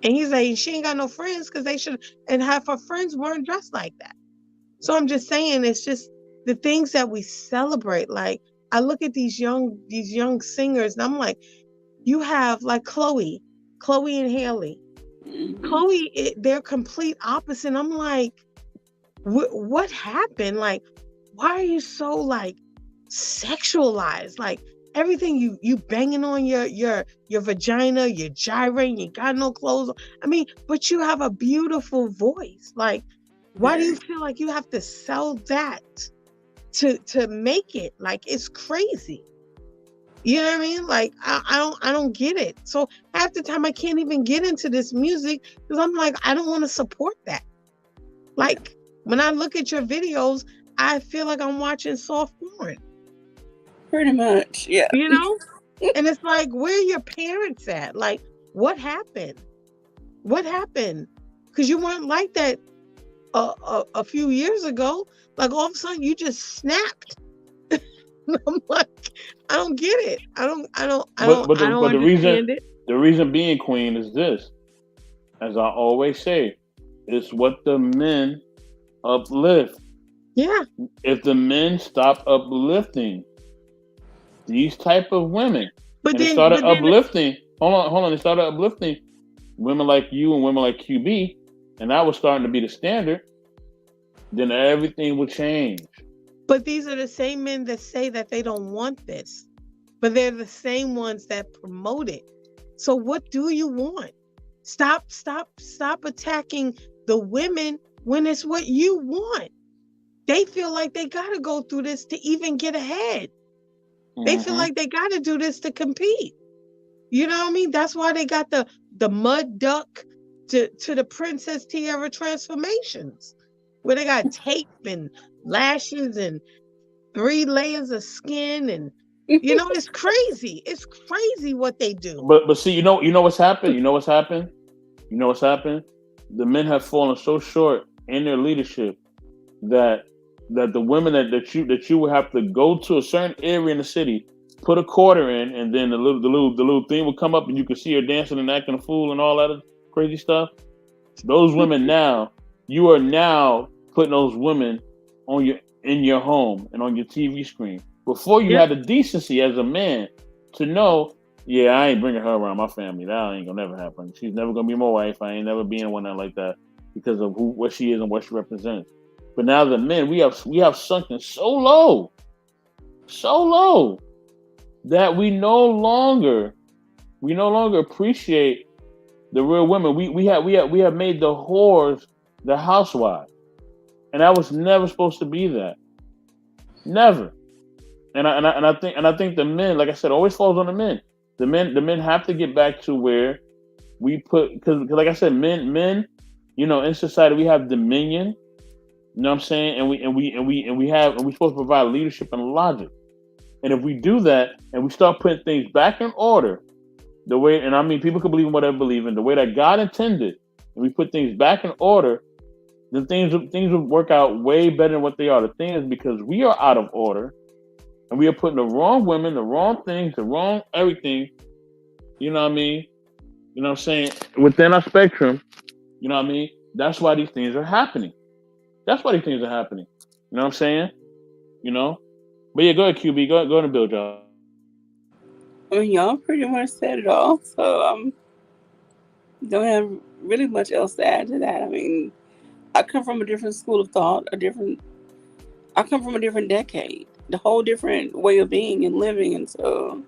And he's like, she ain't got no friends because they should, and half her friends weren't dressed like that. So I'm just saying, it's just the things that we celebrate. Like, I look at these young singers, and I'm like, you have like Chloe and Haley. Chloe, they're complete opposite. I'm like, what happened? Like, why are you so like sexualized? Like, everything you banging on your vagina, you're gyrating, you got no clothes on. I mean, but you have a beautiful voice. Like, why do you feel like you have to sell that to make it? Like, it's crazy. You know what I mean? Like, I don't get it. So half the time I can't even get into this music because I'm like, I don't want to support that. Like, when I look at your videos, I feel like I'm watching soft porn. Pretty much, yeah. You know? And it's like, where are your parents at? Like, what happened? What happened? Because you weren't like that a few years ago. Like, all of a sudden you just snapped. I'm like, I don't get it. I don't understand it. The reason being, Queen, is this. As I always say, it's what the men uplift. Yeah. If the men stop uplifting these type of women, they started uplifting women like you and women like QB, and that was starting to be the standard, then everything would change. But these are the same men that say that they don't want this, but they're the same ones that promote it. So what do you want? Stop attacking the women when it's what you want. They feel like they got to go through this to even get ahead. Mm-hmm. They feel like they got to do this to compete. You know what I mean? That's why they got the mud duck to the Princess Tiara transformations, where they got tape and lashes and 3 layers of skin, and it's crazy. It's crazy what they do. But see, you know what's happened? You know what's happened? The men have fallen so short in their leadership that the women that you would have to go to a certain area in the city, put a quarter in, and then the little thing would come up, and you could see her dancing and acting a fool and all that crazy stuff. Those women now, you are now putting those women in your home and on your TV screen. Before you had the decency as a man to know Yeah, I ain't bringing her around my family. That ain't gonna never happen. She's never gonna be my wife. I ain't never being one like that because of what she is and what she represents. But now the men, we have sunken so low that we no longer appreciate the real women. We have made the whores the housewives, and that was never supposed to be that. Never. And I think the men, like I said, always falls on the men. The men have to get back to where we put, because like I said, men, in society we have dominion. You know what I'm saying? And we're supposed to provide leadership and logic. And if we do that and we start putting things back in order, the way, and I mean, people can believe in whatever they believe in, the way that God intended, and we put things back in order, then things will work out way better than what they are. The thing is, because we are out of order and we are putting the wrong women, the wrong things, the wrong everything, you know what I mean? You know what I'm saying? Within our spectrum, you know what I mean? That's why these things are happening. That's why these things are happening. You know what I'm saying? You know? But yeah, go ahead, QB. Go ahead and build y'all. I mean, y'all pretty much said it all. So don't have really much else to add to that. I mean, I come from a different school of thought, I come from a different decade, the whole different way of being and living. And so,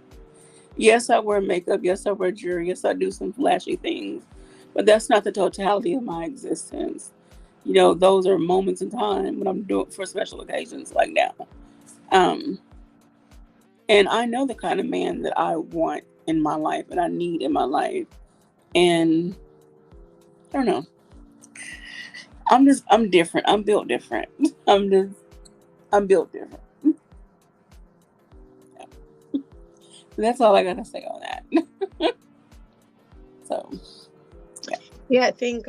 yes, I wear makeup. Yes, I wear jewelry. Yes, I do some flashy things. But that's not the totality of my existence. Those are moments in time when I'm doing for special occasions like now. Um, and I know the kind of man that I want in my life and I need in my life. And I don't know. I'm different. I'm built different. I'm built different. That's all I gotta say on that. So Yeah, I think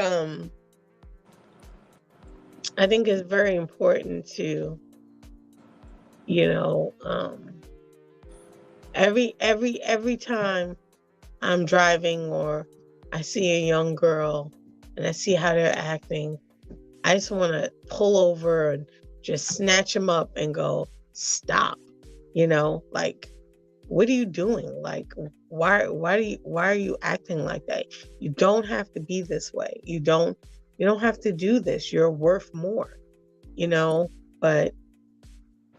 it's very important to, you know, every time I'm driving or I see a young girl and I see how they're acting, I just want to pull over and just snatch them up and go, stop. Like, what are you doing? Like, why are you acting like that? You don't have to be this way. You don't have to do this. You're worth more, but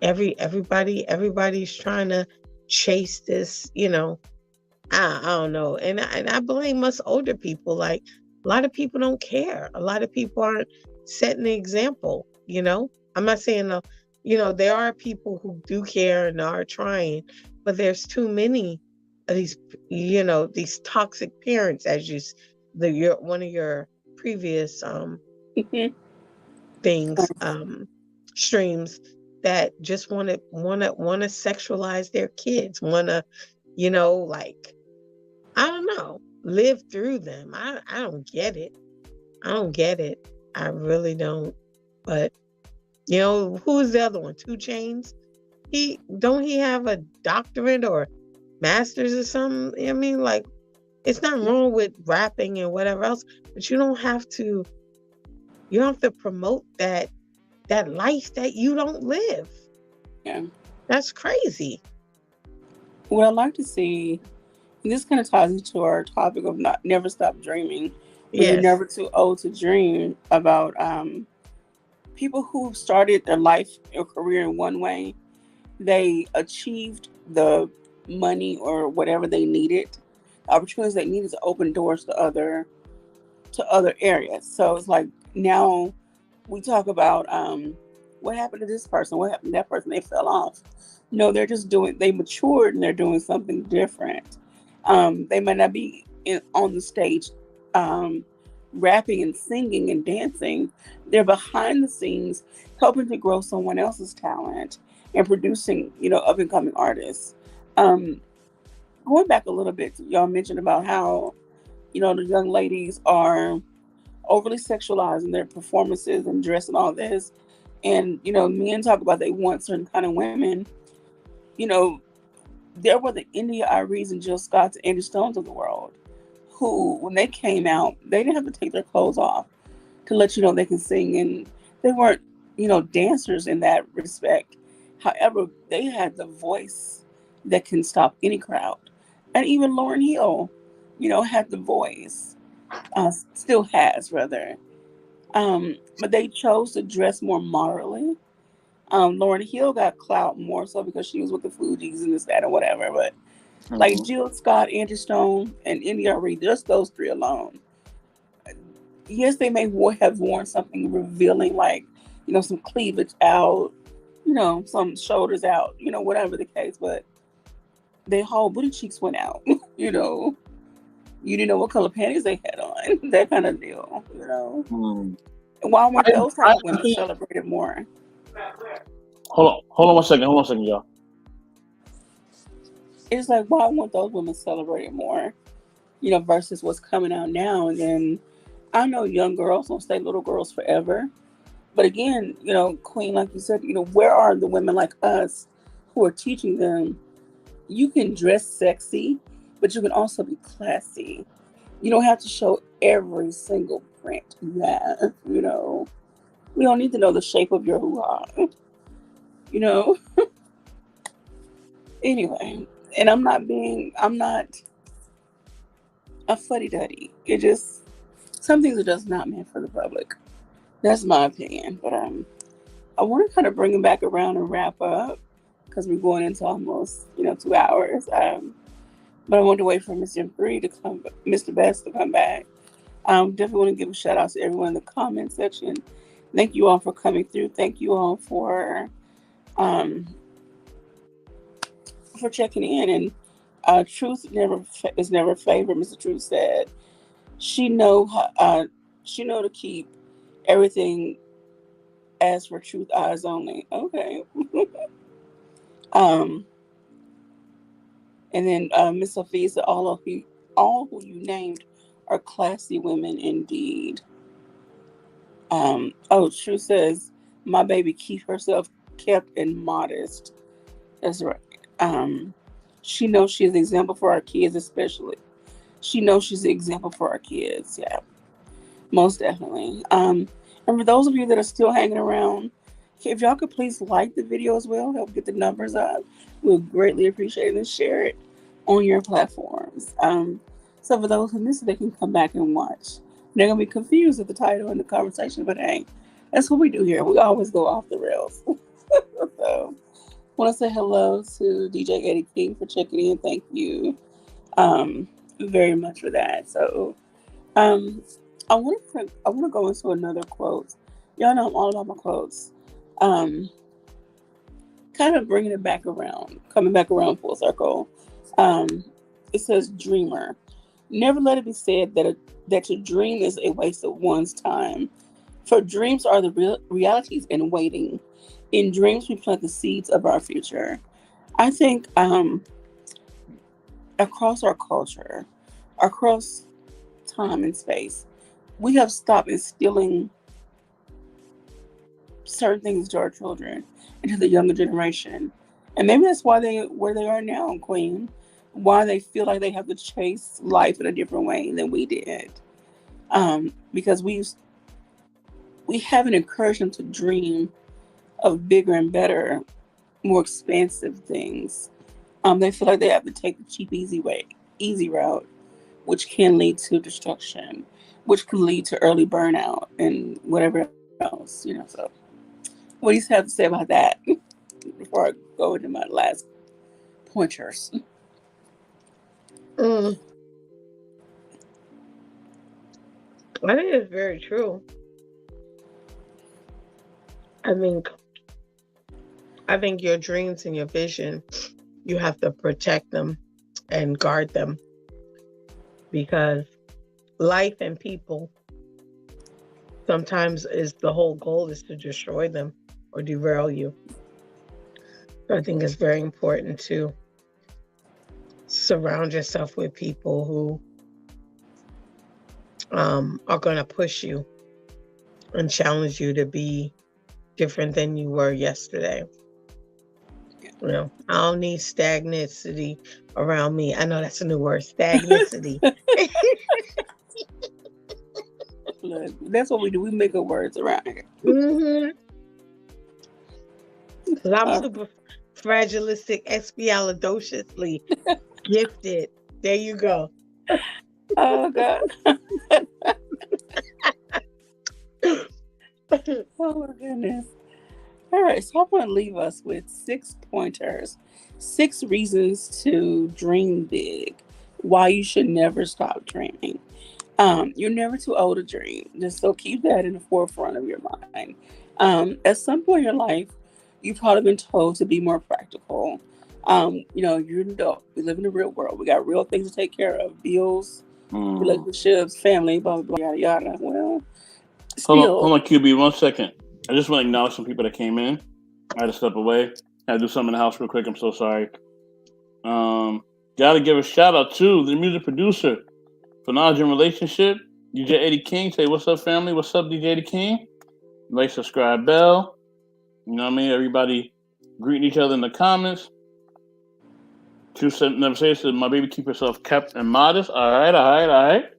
everybody's trying to chase this, I don't know. And I blame us older people. Like, a lot of people don't care. A lot of people aren't setting the example, I'm not saying, there are people who do care and are trying, but there's too many of these, these toxic parents, as one of your previous things, streams, that just want to sexualize their kids, want to, like, I don't know, live through them. I don't get it. I really don't. But who's the other one? 2 Chainz. He have a doctorate or master's or something? I mean, like, it's not wrong with rapping and whatever else, but you don't have to promote that life that you don't live. yeah, That's crazy. what I'd like to see, and this kind of ties into our topic of never stop dreaming. But you're Yes. never too old to dream about people who started their life or career in one way. They achieved the money or whatever they needed, opportunities they needed to open doors to other areas. So it's like now we talk about what happened to this person, what happened to that person, they fell off. No, they matured and they're doing something different. They might not be on the stage rapping and singing and dancing. They're behind the scenes helping to grow someone else's talent and producing, up and coming artists. Going back a little bit, y'all mentioned about how, the young ladies are overly sexualized in their performances and dress and all this. And, men talk about they want certain kind of women. You know, there were the India Iries and Jill Scotts and Angie Stones of the world who, when they came out, they didn't have to take their clothes off to let you know they can sing. And they weren't, dancers in that respect. However, they had the voice that can stop any crowd. And even Lauryn Hill, had the voice, still has rather. But they chose to dress more moderately. Lauryn Hill got clout more so because she was with the Fugees and this, that, or whatever. But like Mhm. Jill Scott, Angie Stone, and India Reed, just those three alone. Yes, they may have worn something revealing, like some cleavage out, some shoulders out, whatever the case. But their whole booty cheeks went out. You didn't know what color panties they had on, that kind of deal. Mm. And why weren't those type I of women think, celebrated more? hold on 1 second, y'all. It's like, why weren't those women celebrated more? Versus what's coming out now. And then I know young girls don't stay little girls forever. But again, Queen, like you said, where are the women like us who are teaching them you can dress sexy, but you can also be classy. You don't have to show every single print you have. We don't need to know the shape of your hoo-ha. You know. Anyway, and I'm not a fuddy-duddy. It just, some things are just not meant for the public. That's my opinion. But I want to kind of bring it back around and wrap up because we're going into almost 2 hours. But I want to wait for Mr. Mr. Best to come back. Definitely want to give a shout out to everyone in the comment section. Thank you all for coming through. Thank you all for checking in. And Truth is never favored. Mr. Truth said she know to keep everything as for truth eyes only. Okay. And then Miss Sophia said all who you named are classy women indeed. True says my baby keep herself kept and modest. That's right. She knows she's an example for our kids, especially. She knows she's an example for our kids. Yeah, most definitely. And for those of you that are still hanging around, if y'all could please like the video as well, help get the numbers up. We'll greatly appreciate it and share it on your platforms. So for those who missed it, they can come back and watch. They're gonna be confused with the title and the conversation, but hey, that's what we do here. We always go off the rails. So, want to say hello to DJ Eddie King for checking in. Thank you, very much for that. So, I want to go into another quote. Y'all know I'm all about my quotes. Kind of bringing it back around, coming back around full circle. It says, "Dreamer, never let it be said that your dream is a waste of one's time. For dreams are the realities in waiting. In dreams, we plant the seeds of our future." I think across our culture, across time and space, we have stopped instilling certain things to our children and to the younger generation. And maybe that's why where they are now, Queen. Why they feel like they have to chase life in a different way than we did. Because we haven't encouraged them to dream of bigger and better, more expansive things. They feel like they have to take the cheap, easy route, which can lead to destruction, which can lead to early burnout and whatever else. So what do you have to say about that before I go into my last pointers? I think it's very true. I think your dreams and your vision, you have to protect them and guard them, because life and people sometimes is the whole goal is to destroy them or derail you. So I think it's very important to surround yourself with people who are going to push you and challenge you to be different than you were yesterday. I don't need stagnicity around me. I know that's a new word, stagnicity. Look, that's what we do. We make up words around here. Because I'm super fragilistic, expialidociously gifted There you go. Oh God. Oh my goodness. All right, so I want to leave us with 6 pointers, 6 reasons to dream big, why you should never stop dreaming. You're never too old to dream. Just so keep that in the forefront of your mind. At some point in your life, you've probably been told to be more practical. You're an adult. We live in the real world. We got real things to take care of: bills, relationships, family, blah blah blah, yada yada. Well, still, hold on, QB, 1 second. I just want to acknowledge some people that came in. I had to step away. I had to do something in the house real quick. I'm so sorry. Gotta give a shout out to the music producer for Knowledge and Relationship, DJ Eddie King. Say what's up, family. What's up, DJ Eddie King? Like, subscribe, bell. You know what I mean? Everybody greeting each other in the comments. Truth never say so. My baby, keep herself kept and modest. All right.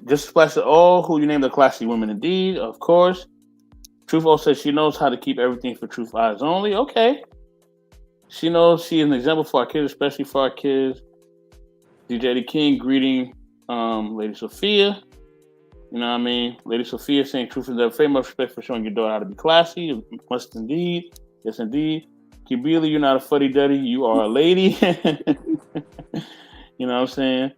Just splash it all. Who you name the classy women indeed, of course. Truth also says she knows how to keep everything for Truth eyes only. Okay. She knows she is an example for our kids, especially for our kids. DJ Eddie King greeting Lady Sophia. You know what I mean? Lady Sophia saying Truth is never famous, respect for showing your daughter how to be classy. Must indeed. Yes, indeed. Kibili, you're not a fuddy-duddy. You are a lady. You know what I'm saying?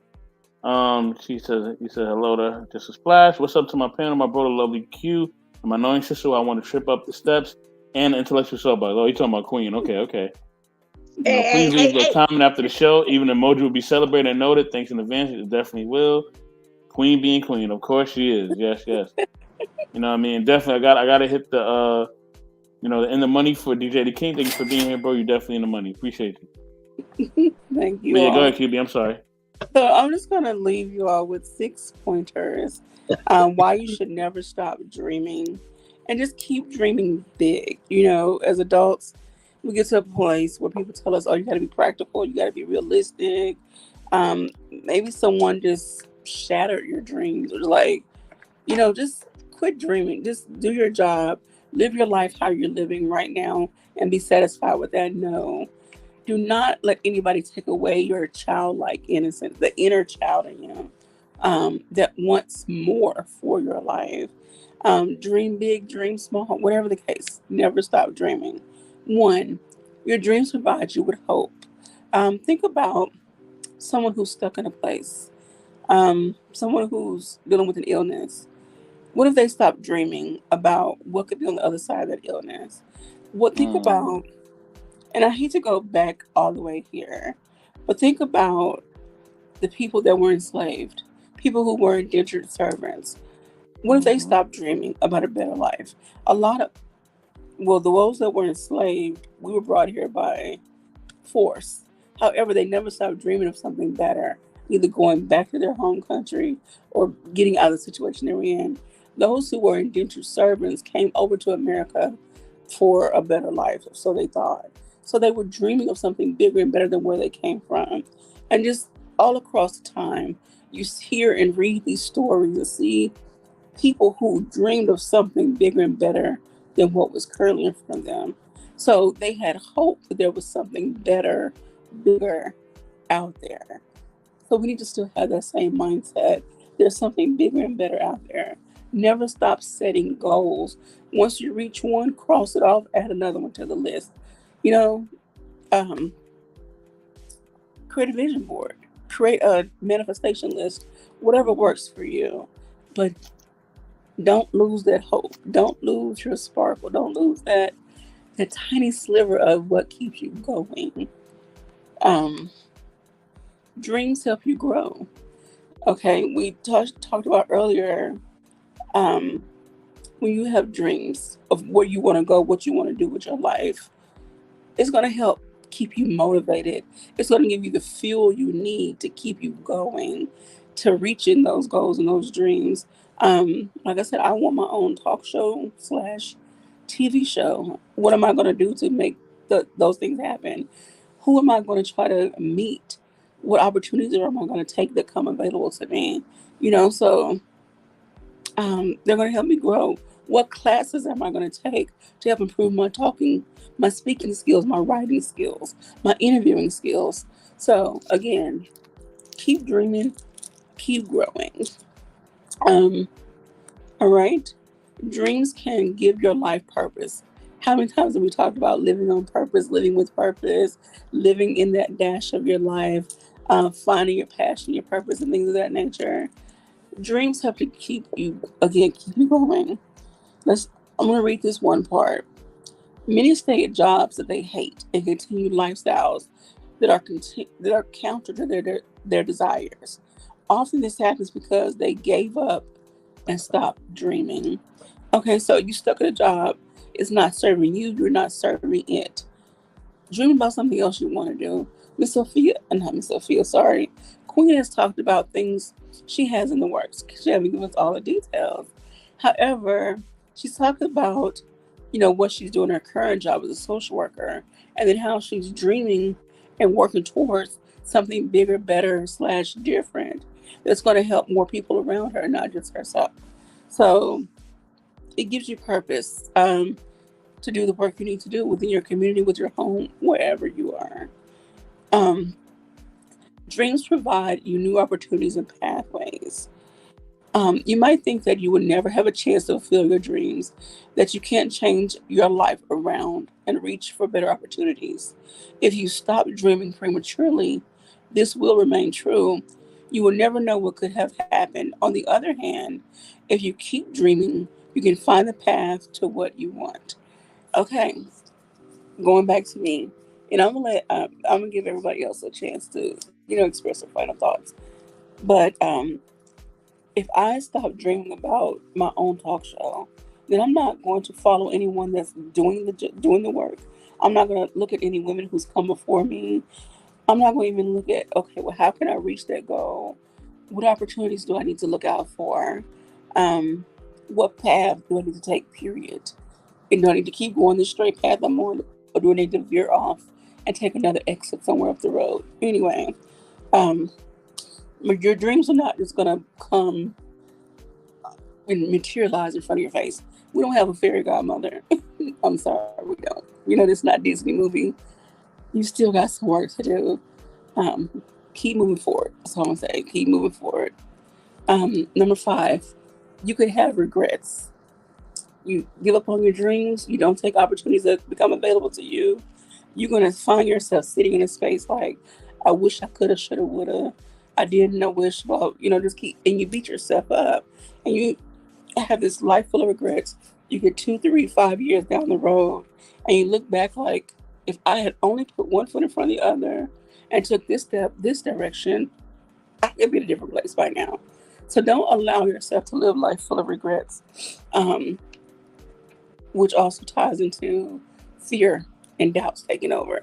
He said hello to Just a Splash. What's up to my panel, my brother, lovely Q, and my annoying sister. I want to trip up the steps and intellectual soul. Oh, you talking about Queen? Okay. Please leave a comment after the show. Even emoji will be celebrated and noted. Thanks in advance. It definitely will. Queen being queen, of course she is. Yes. You know what I mean? Definitely, I gotta hit the in the money for DJ the King. Thank you for being here, bro. You're definitely in the money. Appreciate you. Thank you. Yeah, go ahead, QB. I'm sorry. So I'm just gonna leave you all with 6 pointers. Why you should never stop dreaming, and just keep dreaming big. As adults, we get to a place where people tell us, "Oh, you got to be practical. You got to be realistic." Maybe someone just shattered your dreams, or just quit dreaming. Just do your job. Live your life how you're living right now and be satisfied with that. No, do not let anybody take away your childlike innocence, the inner child in you that wants more for your life. Dream big, dream small, whatever the case. Never stop dreaming. 1, your dreams provide you with hope. Think about someone who's stuck in a place, someone who's dealing with an illness. What if they stop dreaming about what could be on the other side of that illness? Think about, and I hate to go back all the way here, but think about the people that were enslaved, people who were indentured servants. What if they stopped dreaming about a better life? Those that were enslaved, we were brought here by force. However, they never stopped dreaming of something better, either going back to their home country or getting out of the situation they were in. Those who were indentured servants came over to America for a better life, so they thought. So they were dreaming of something bigger and better than where they came from. And just all across time, you hear and read these stories and see people who dreamed of something bigger and better than what was currently in front of them. So they had hope that there was something better, bigger out there. So we need to still have that same mindset. There's something bigger and better out there. Never stop setting goals. Once you reach one, cross it off, add another one to the list. Create a vision board, create a manifestation list, whatever works for you. But don't lose that hope. Don't lose your sparkle. Don't lose that tiny sliver of what keeps you going. Dreams help you grow. Okay, we talked about earlier, when you have dreams of where you want to go, what you want to do with your life, it's going to help keep you motivated. It's going to give you the fuel you need to keep you going, to reaching those goals and those dreams. Like I said, I want my own talk show / TV show. What am I going to do to make those things happen? Who am I going to try to meet? What opportunities am I going to take that come available to me? So they're going to help me grow. What classes am I going to take to help improve my talking, my speaking skills, my writing skills, my interviewing skills? So again, keep dreaming, keep growing. Um, all right. Dreams can give your life purpose. How many times have we talked about living on purpose, living with purpose, living in that dash of your life, finding your passion, your purpose, and things of that nature? Dreams have to keep you, again, keep you going. Let's. I'm going to read this one part. Many stay at jobs that they hate and continue lifestyles that are counter to their desires. Often this happens because they gave up and stopped dreaming. Okay, so you stuck at a job, it's not serving you, you're not serving it. Dream about something else you want to do. Not Miss Sophia, sorry. Queen has talked about things she has in the works. She hasn't given us all the details. However, she's talked about, what she's doing in her current job as a social worker, and then how she's dreaming and working towards something bigger, better, slash different that's going to help more people around her, not just herself. So it gives you purpose to do the work you need to do within your community, with your home, wherever you are. Um, Dreams provide you new opportunities and pathways. You might think that you would never have a chance to fulfill your dreams, that you can't change your life around and reach for better opportunities. If you stop dreaming prematurely, this will remain true. You will never know what could have happened. On the other hand, if you keep dreaming, you can find the path to what you want. Okay, going back to me, and I'm gonna give everybody else a chance to express their final thoughts. But if I stop dreaming about my own talk show, then I'm not going to follow anyone that's doing the work. I'm not going to look at any women who's come before me. I'm not going to even look at, okay, well, how can I reach that goal? What opportunities do I need to look out for? Um, what path do I need to take? Period. And do I need to keep going the straight path I'm on, or do I need to veer off and take another exit somewhere up the road? Anyway, um, your dreams are not just going to come and materialize in front of your face. We don't have a fairy godmother. I'm sorry, we don't. This is not a Disney movie. You still got some work to do. Keep moving forward. That's all I'm gonna say. Keep moving forward. Number 5, you could have regrets. You give up on your dreams. You don't take opportunities that become available to you. You're gonna find yourself sitting in a space like, I wish I coulda, shoulda, woulda. I didn't. I wish. Well, just keep, and you beat yourself up, and you have this life full of regrets. You get 2, 3, 5 years down the road, and you look back like, if I had only put one foot in front of the other and took this step, this direction, I could be in a different place by now. So don't allow yourself to live life full of regrets, um, which also ties into fear and doubts taking over.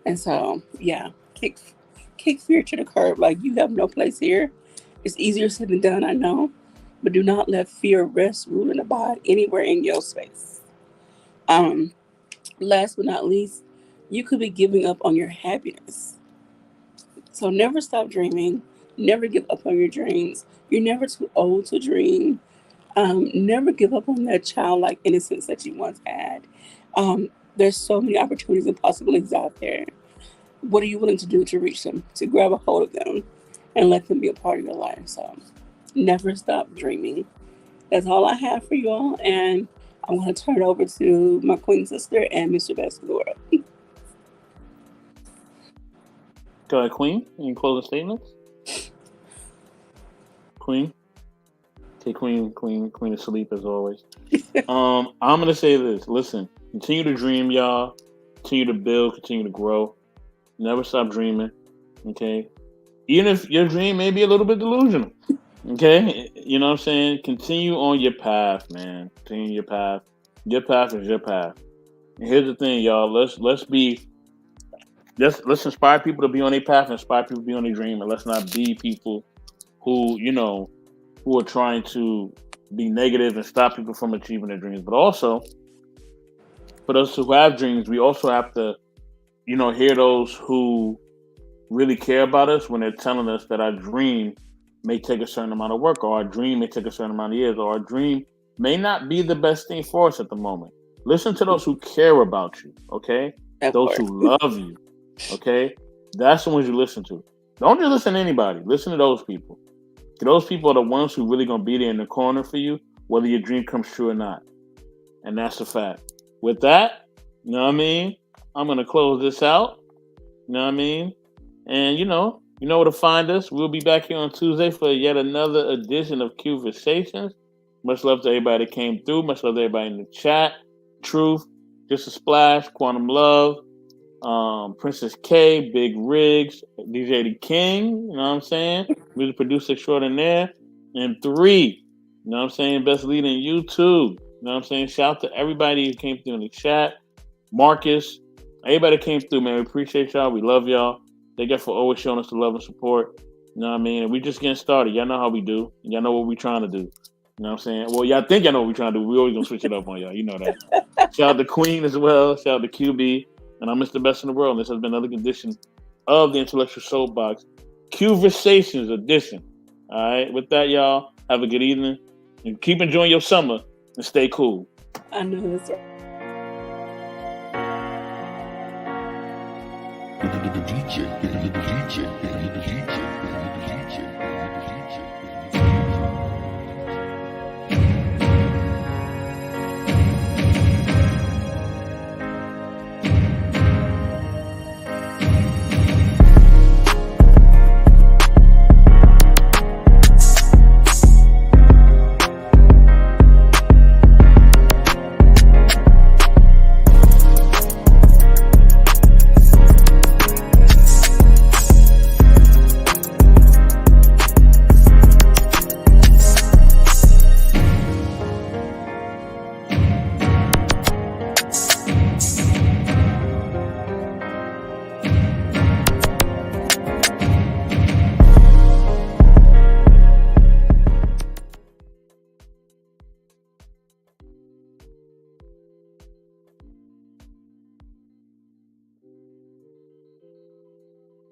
And so, yeah, kick fear to the curb. Like, you have no place here. It's easier said than done, I know, but do not let fear rest, rule, and abide anywhere in your space. Um, Last but not least, you could be giving up on your happiness. So never stop dreaming. Never give up on your dreams. You're never too old to dream. Never give up on that childlike innocence that you once had. There's so many opportunities and possibilities out there. What are you willing to do to reach them, to grab a hold of them and let them be a part of your life? So never stop dreaming. That's all I have for you all. And I'm going to turn it over to my queen sister and Mr. Best of the World. Go ahead, Queen. Any closing statements? Queen? Okay, Queen asleep as always. I'm gonna say this. Listen, continue to dream, y'all. Continue to build, continue to grow. Never stop dreaming. Okay? Even if your dream may be a little bit delusional. Okay? You know what I'm saying? Continue on your path, man. Continue your path. Your path is your path. And here's the thing, y'all. Let's inspire people to be on their path and inspire people to be on their dream, and let's not be people who who are trying to be negative and stop people from achieving their dreams. But also, for those who have dreams, we also have to, hear those who really care about us when they're telling us that our dream may take a certain amount of work, or our dream may take a certain amount of years, or our dream may not be the best thing for us at the moment. Listen to those who care about you, okay? Of Those course. who love you, okay? That's the ones you listen to. Don't just listen to anybody. Listen to those people. Those people are the ones who really gonna be there in the corner for you, whether your dream comes true or not. And that's the fact. With that, you know what I mean? I'm gonna close this out. You know what I mean? And you know where to find us. We'll be back here on Tuesday for yet another edition of Conversations. Much love to everybody that came through. Much love to everybody in the chat. Truth, Just a Splash, Quantum Love, Princess K, Big Riggs, DJ The King, you know what I'm saying? Music producer extraordinaire. And 3, you know what I'm saying? Best leader in YouTube. You know what I'm saying? Shout out to everybody who came through in the chat. Marcus, everybody came through, man. We appreciate y'all. We love y'all. Thank you for always showing us the love and support. You know what I mean? And we just getting started. Y'all know how we do. Y'all know what we trying to do. You know what I'm saying? Well, y'all think y'all know what we trying to do. We always gonna switch it up on y'all. You know that. Shout out to Queen as well. Shout out to QB. And I'm Mr. Best in the World. This has been another edition of the Intellectual Soapbox Conversations edition. All right. With that, y'all, have a good evening. And keep enjoying your summer and stay cool. I know that's right. DJ.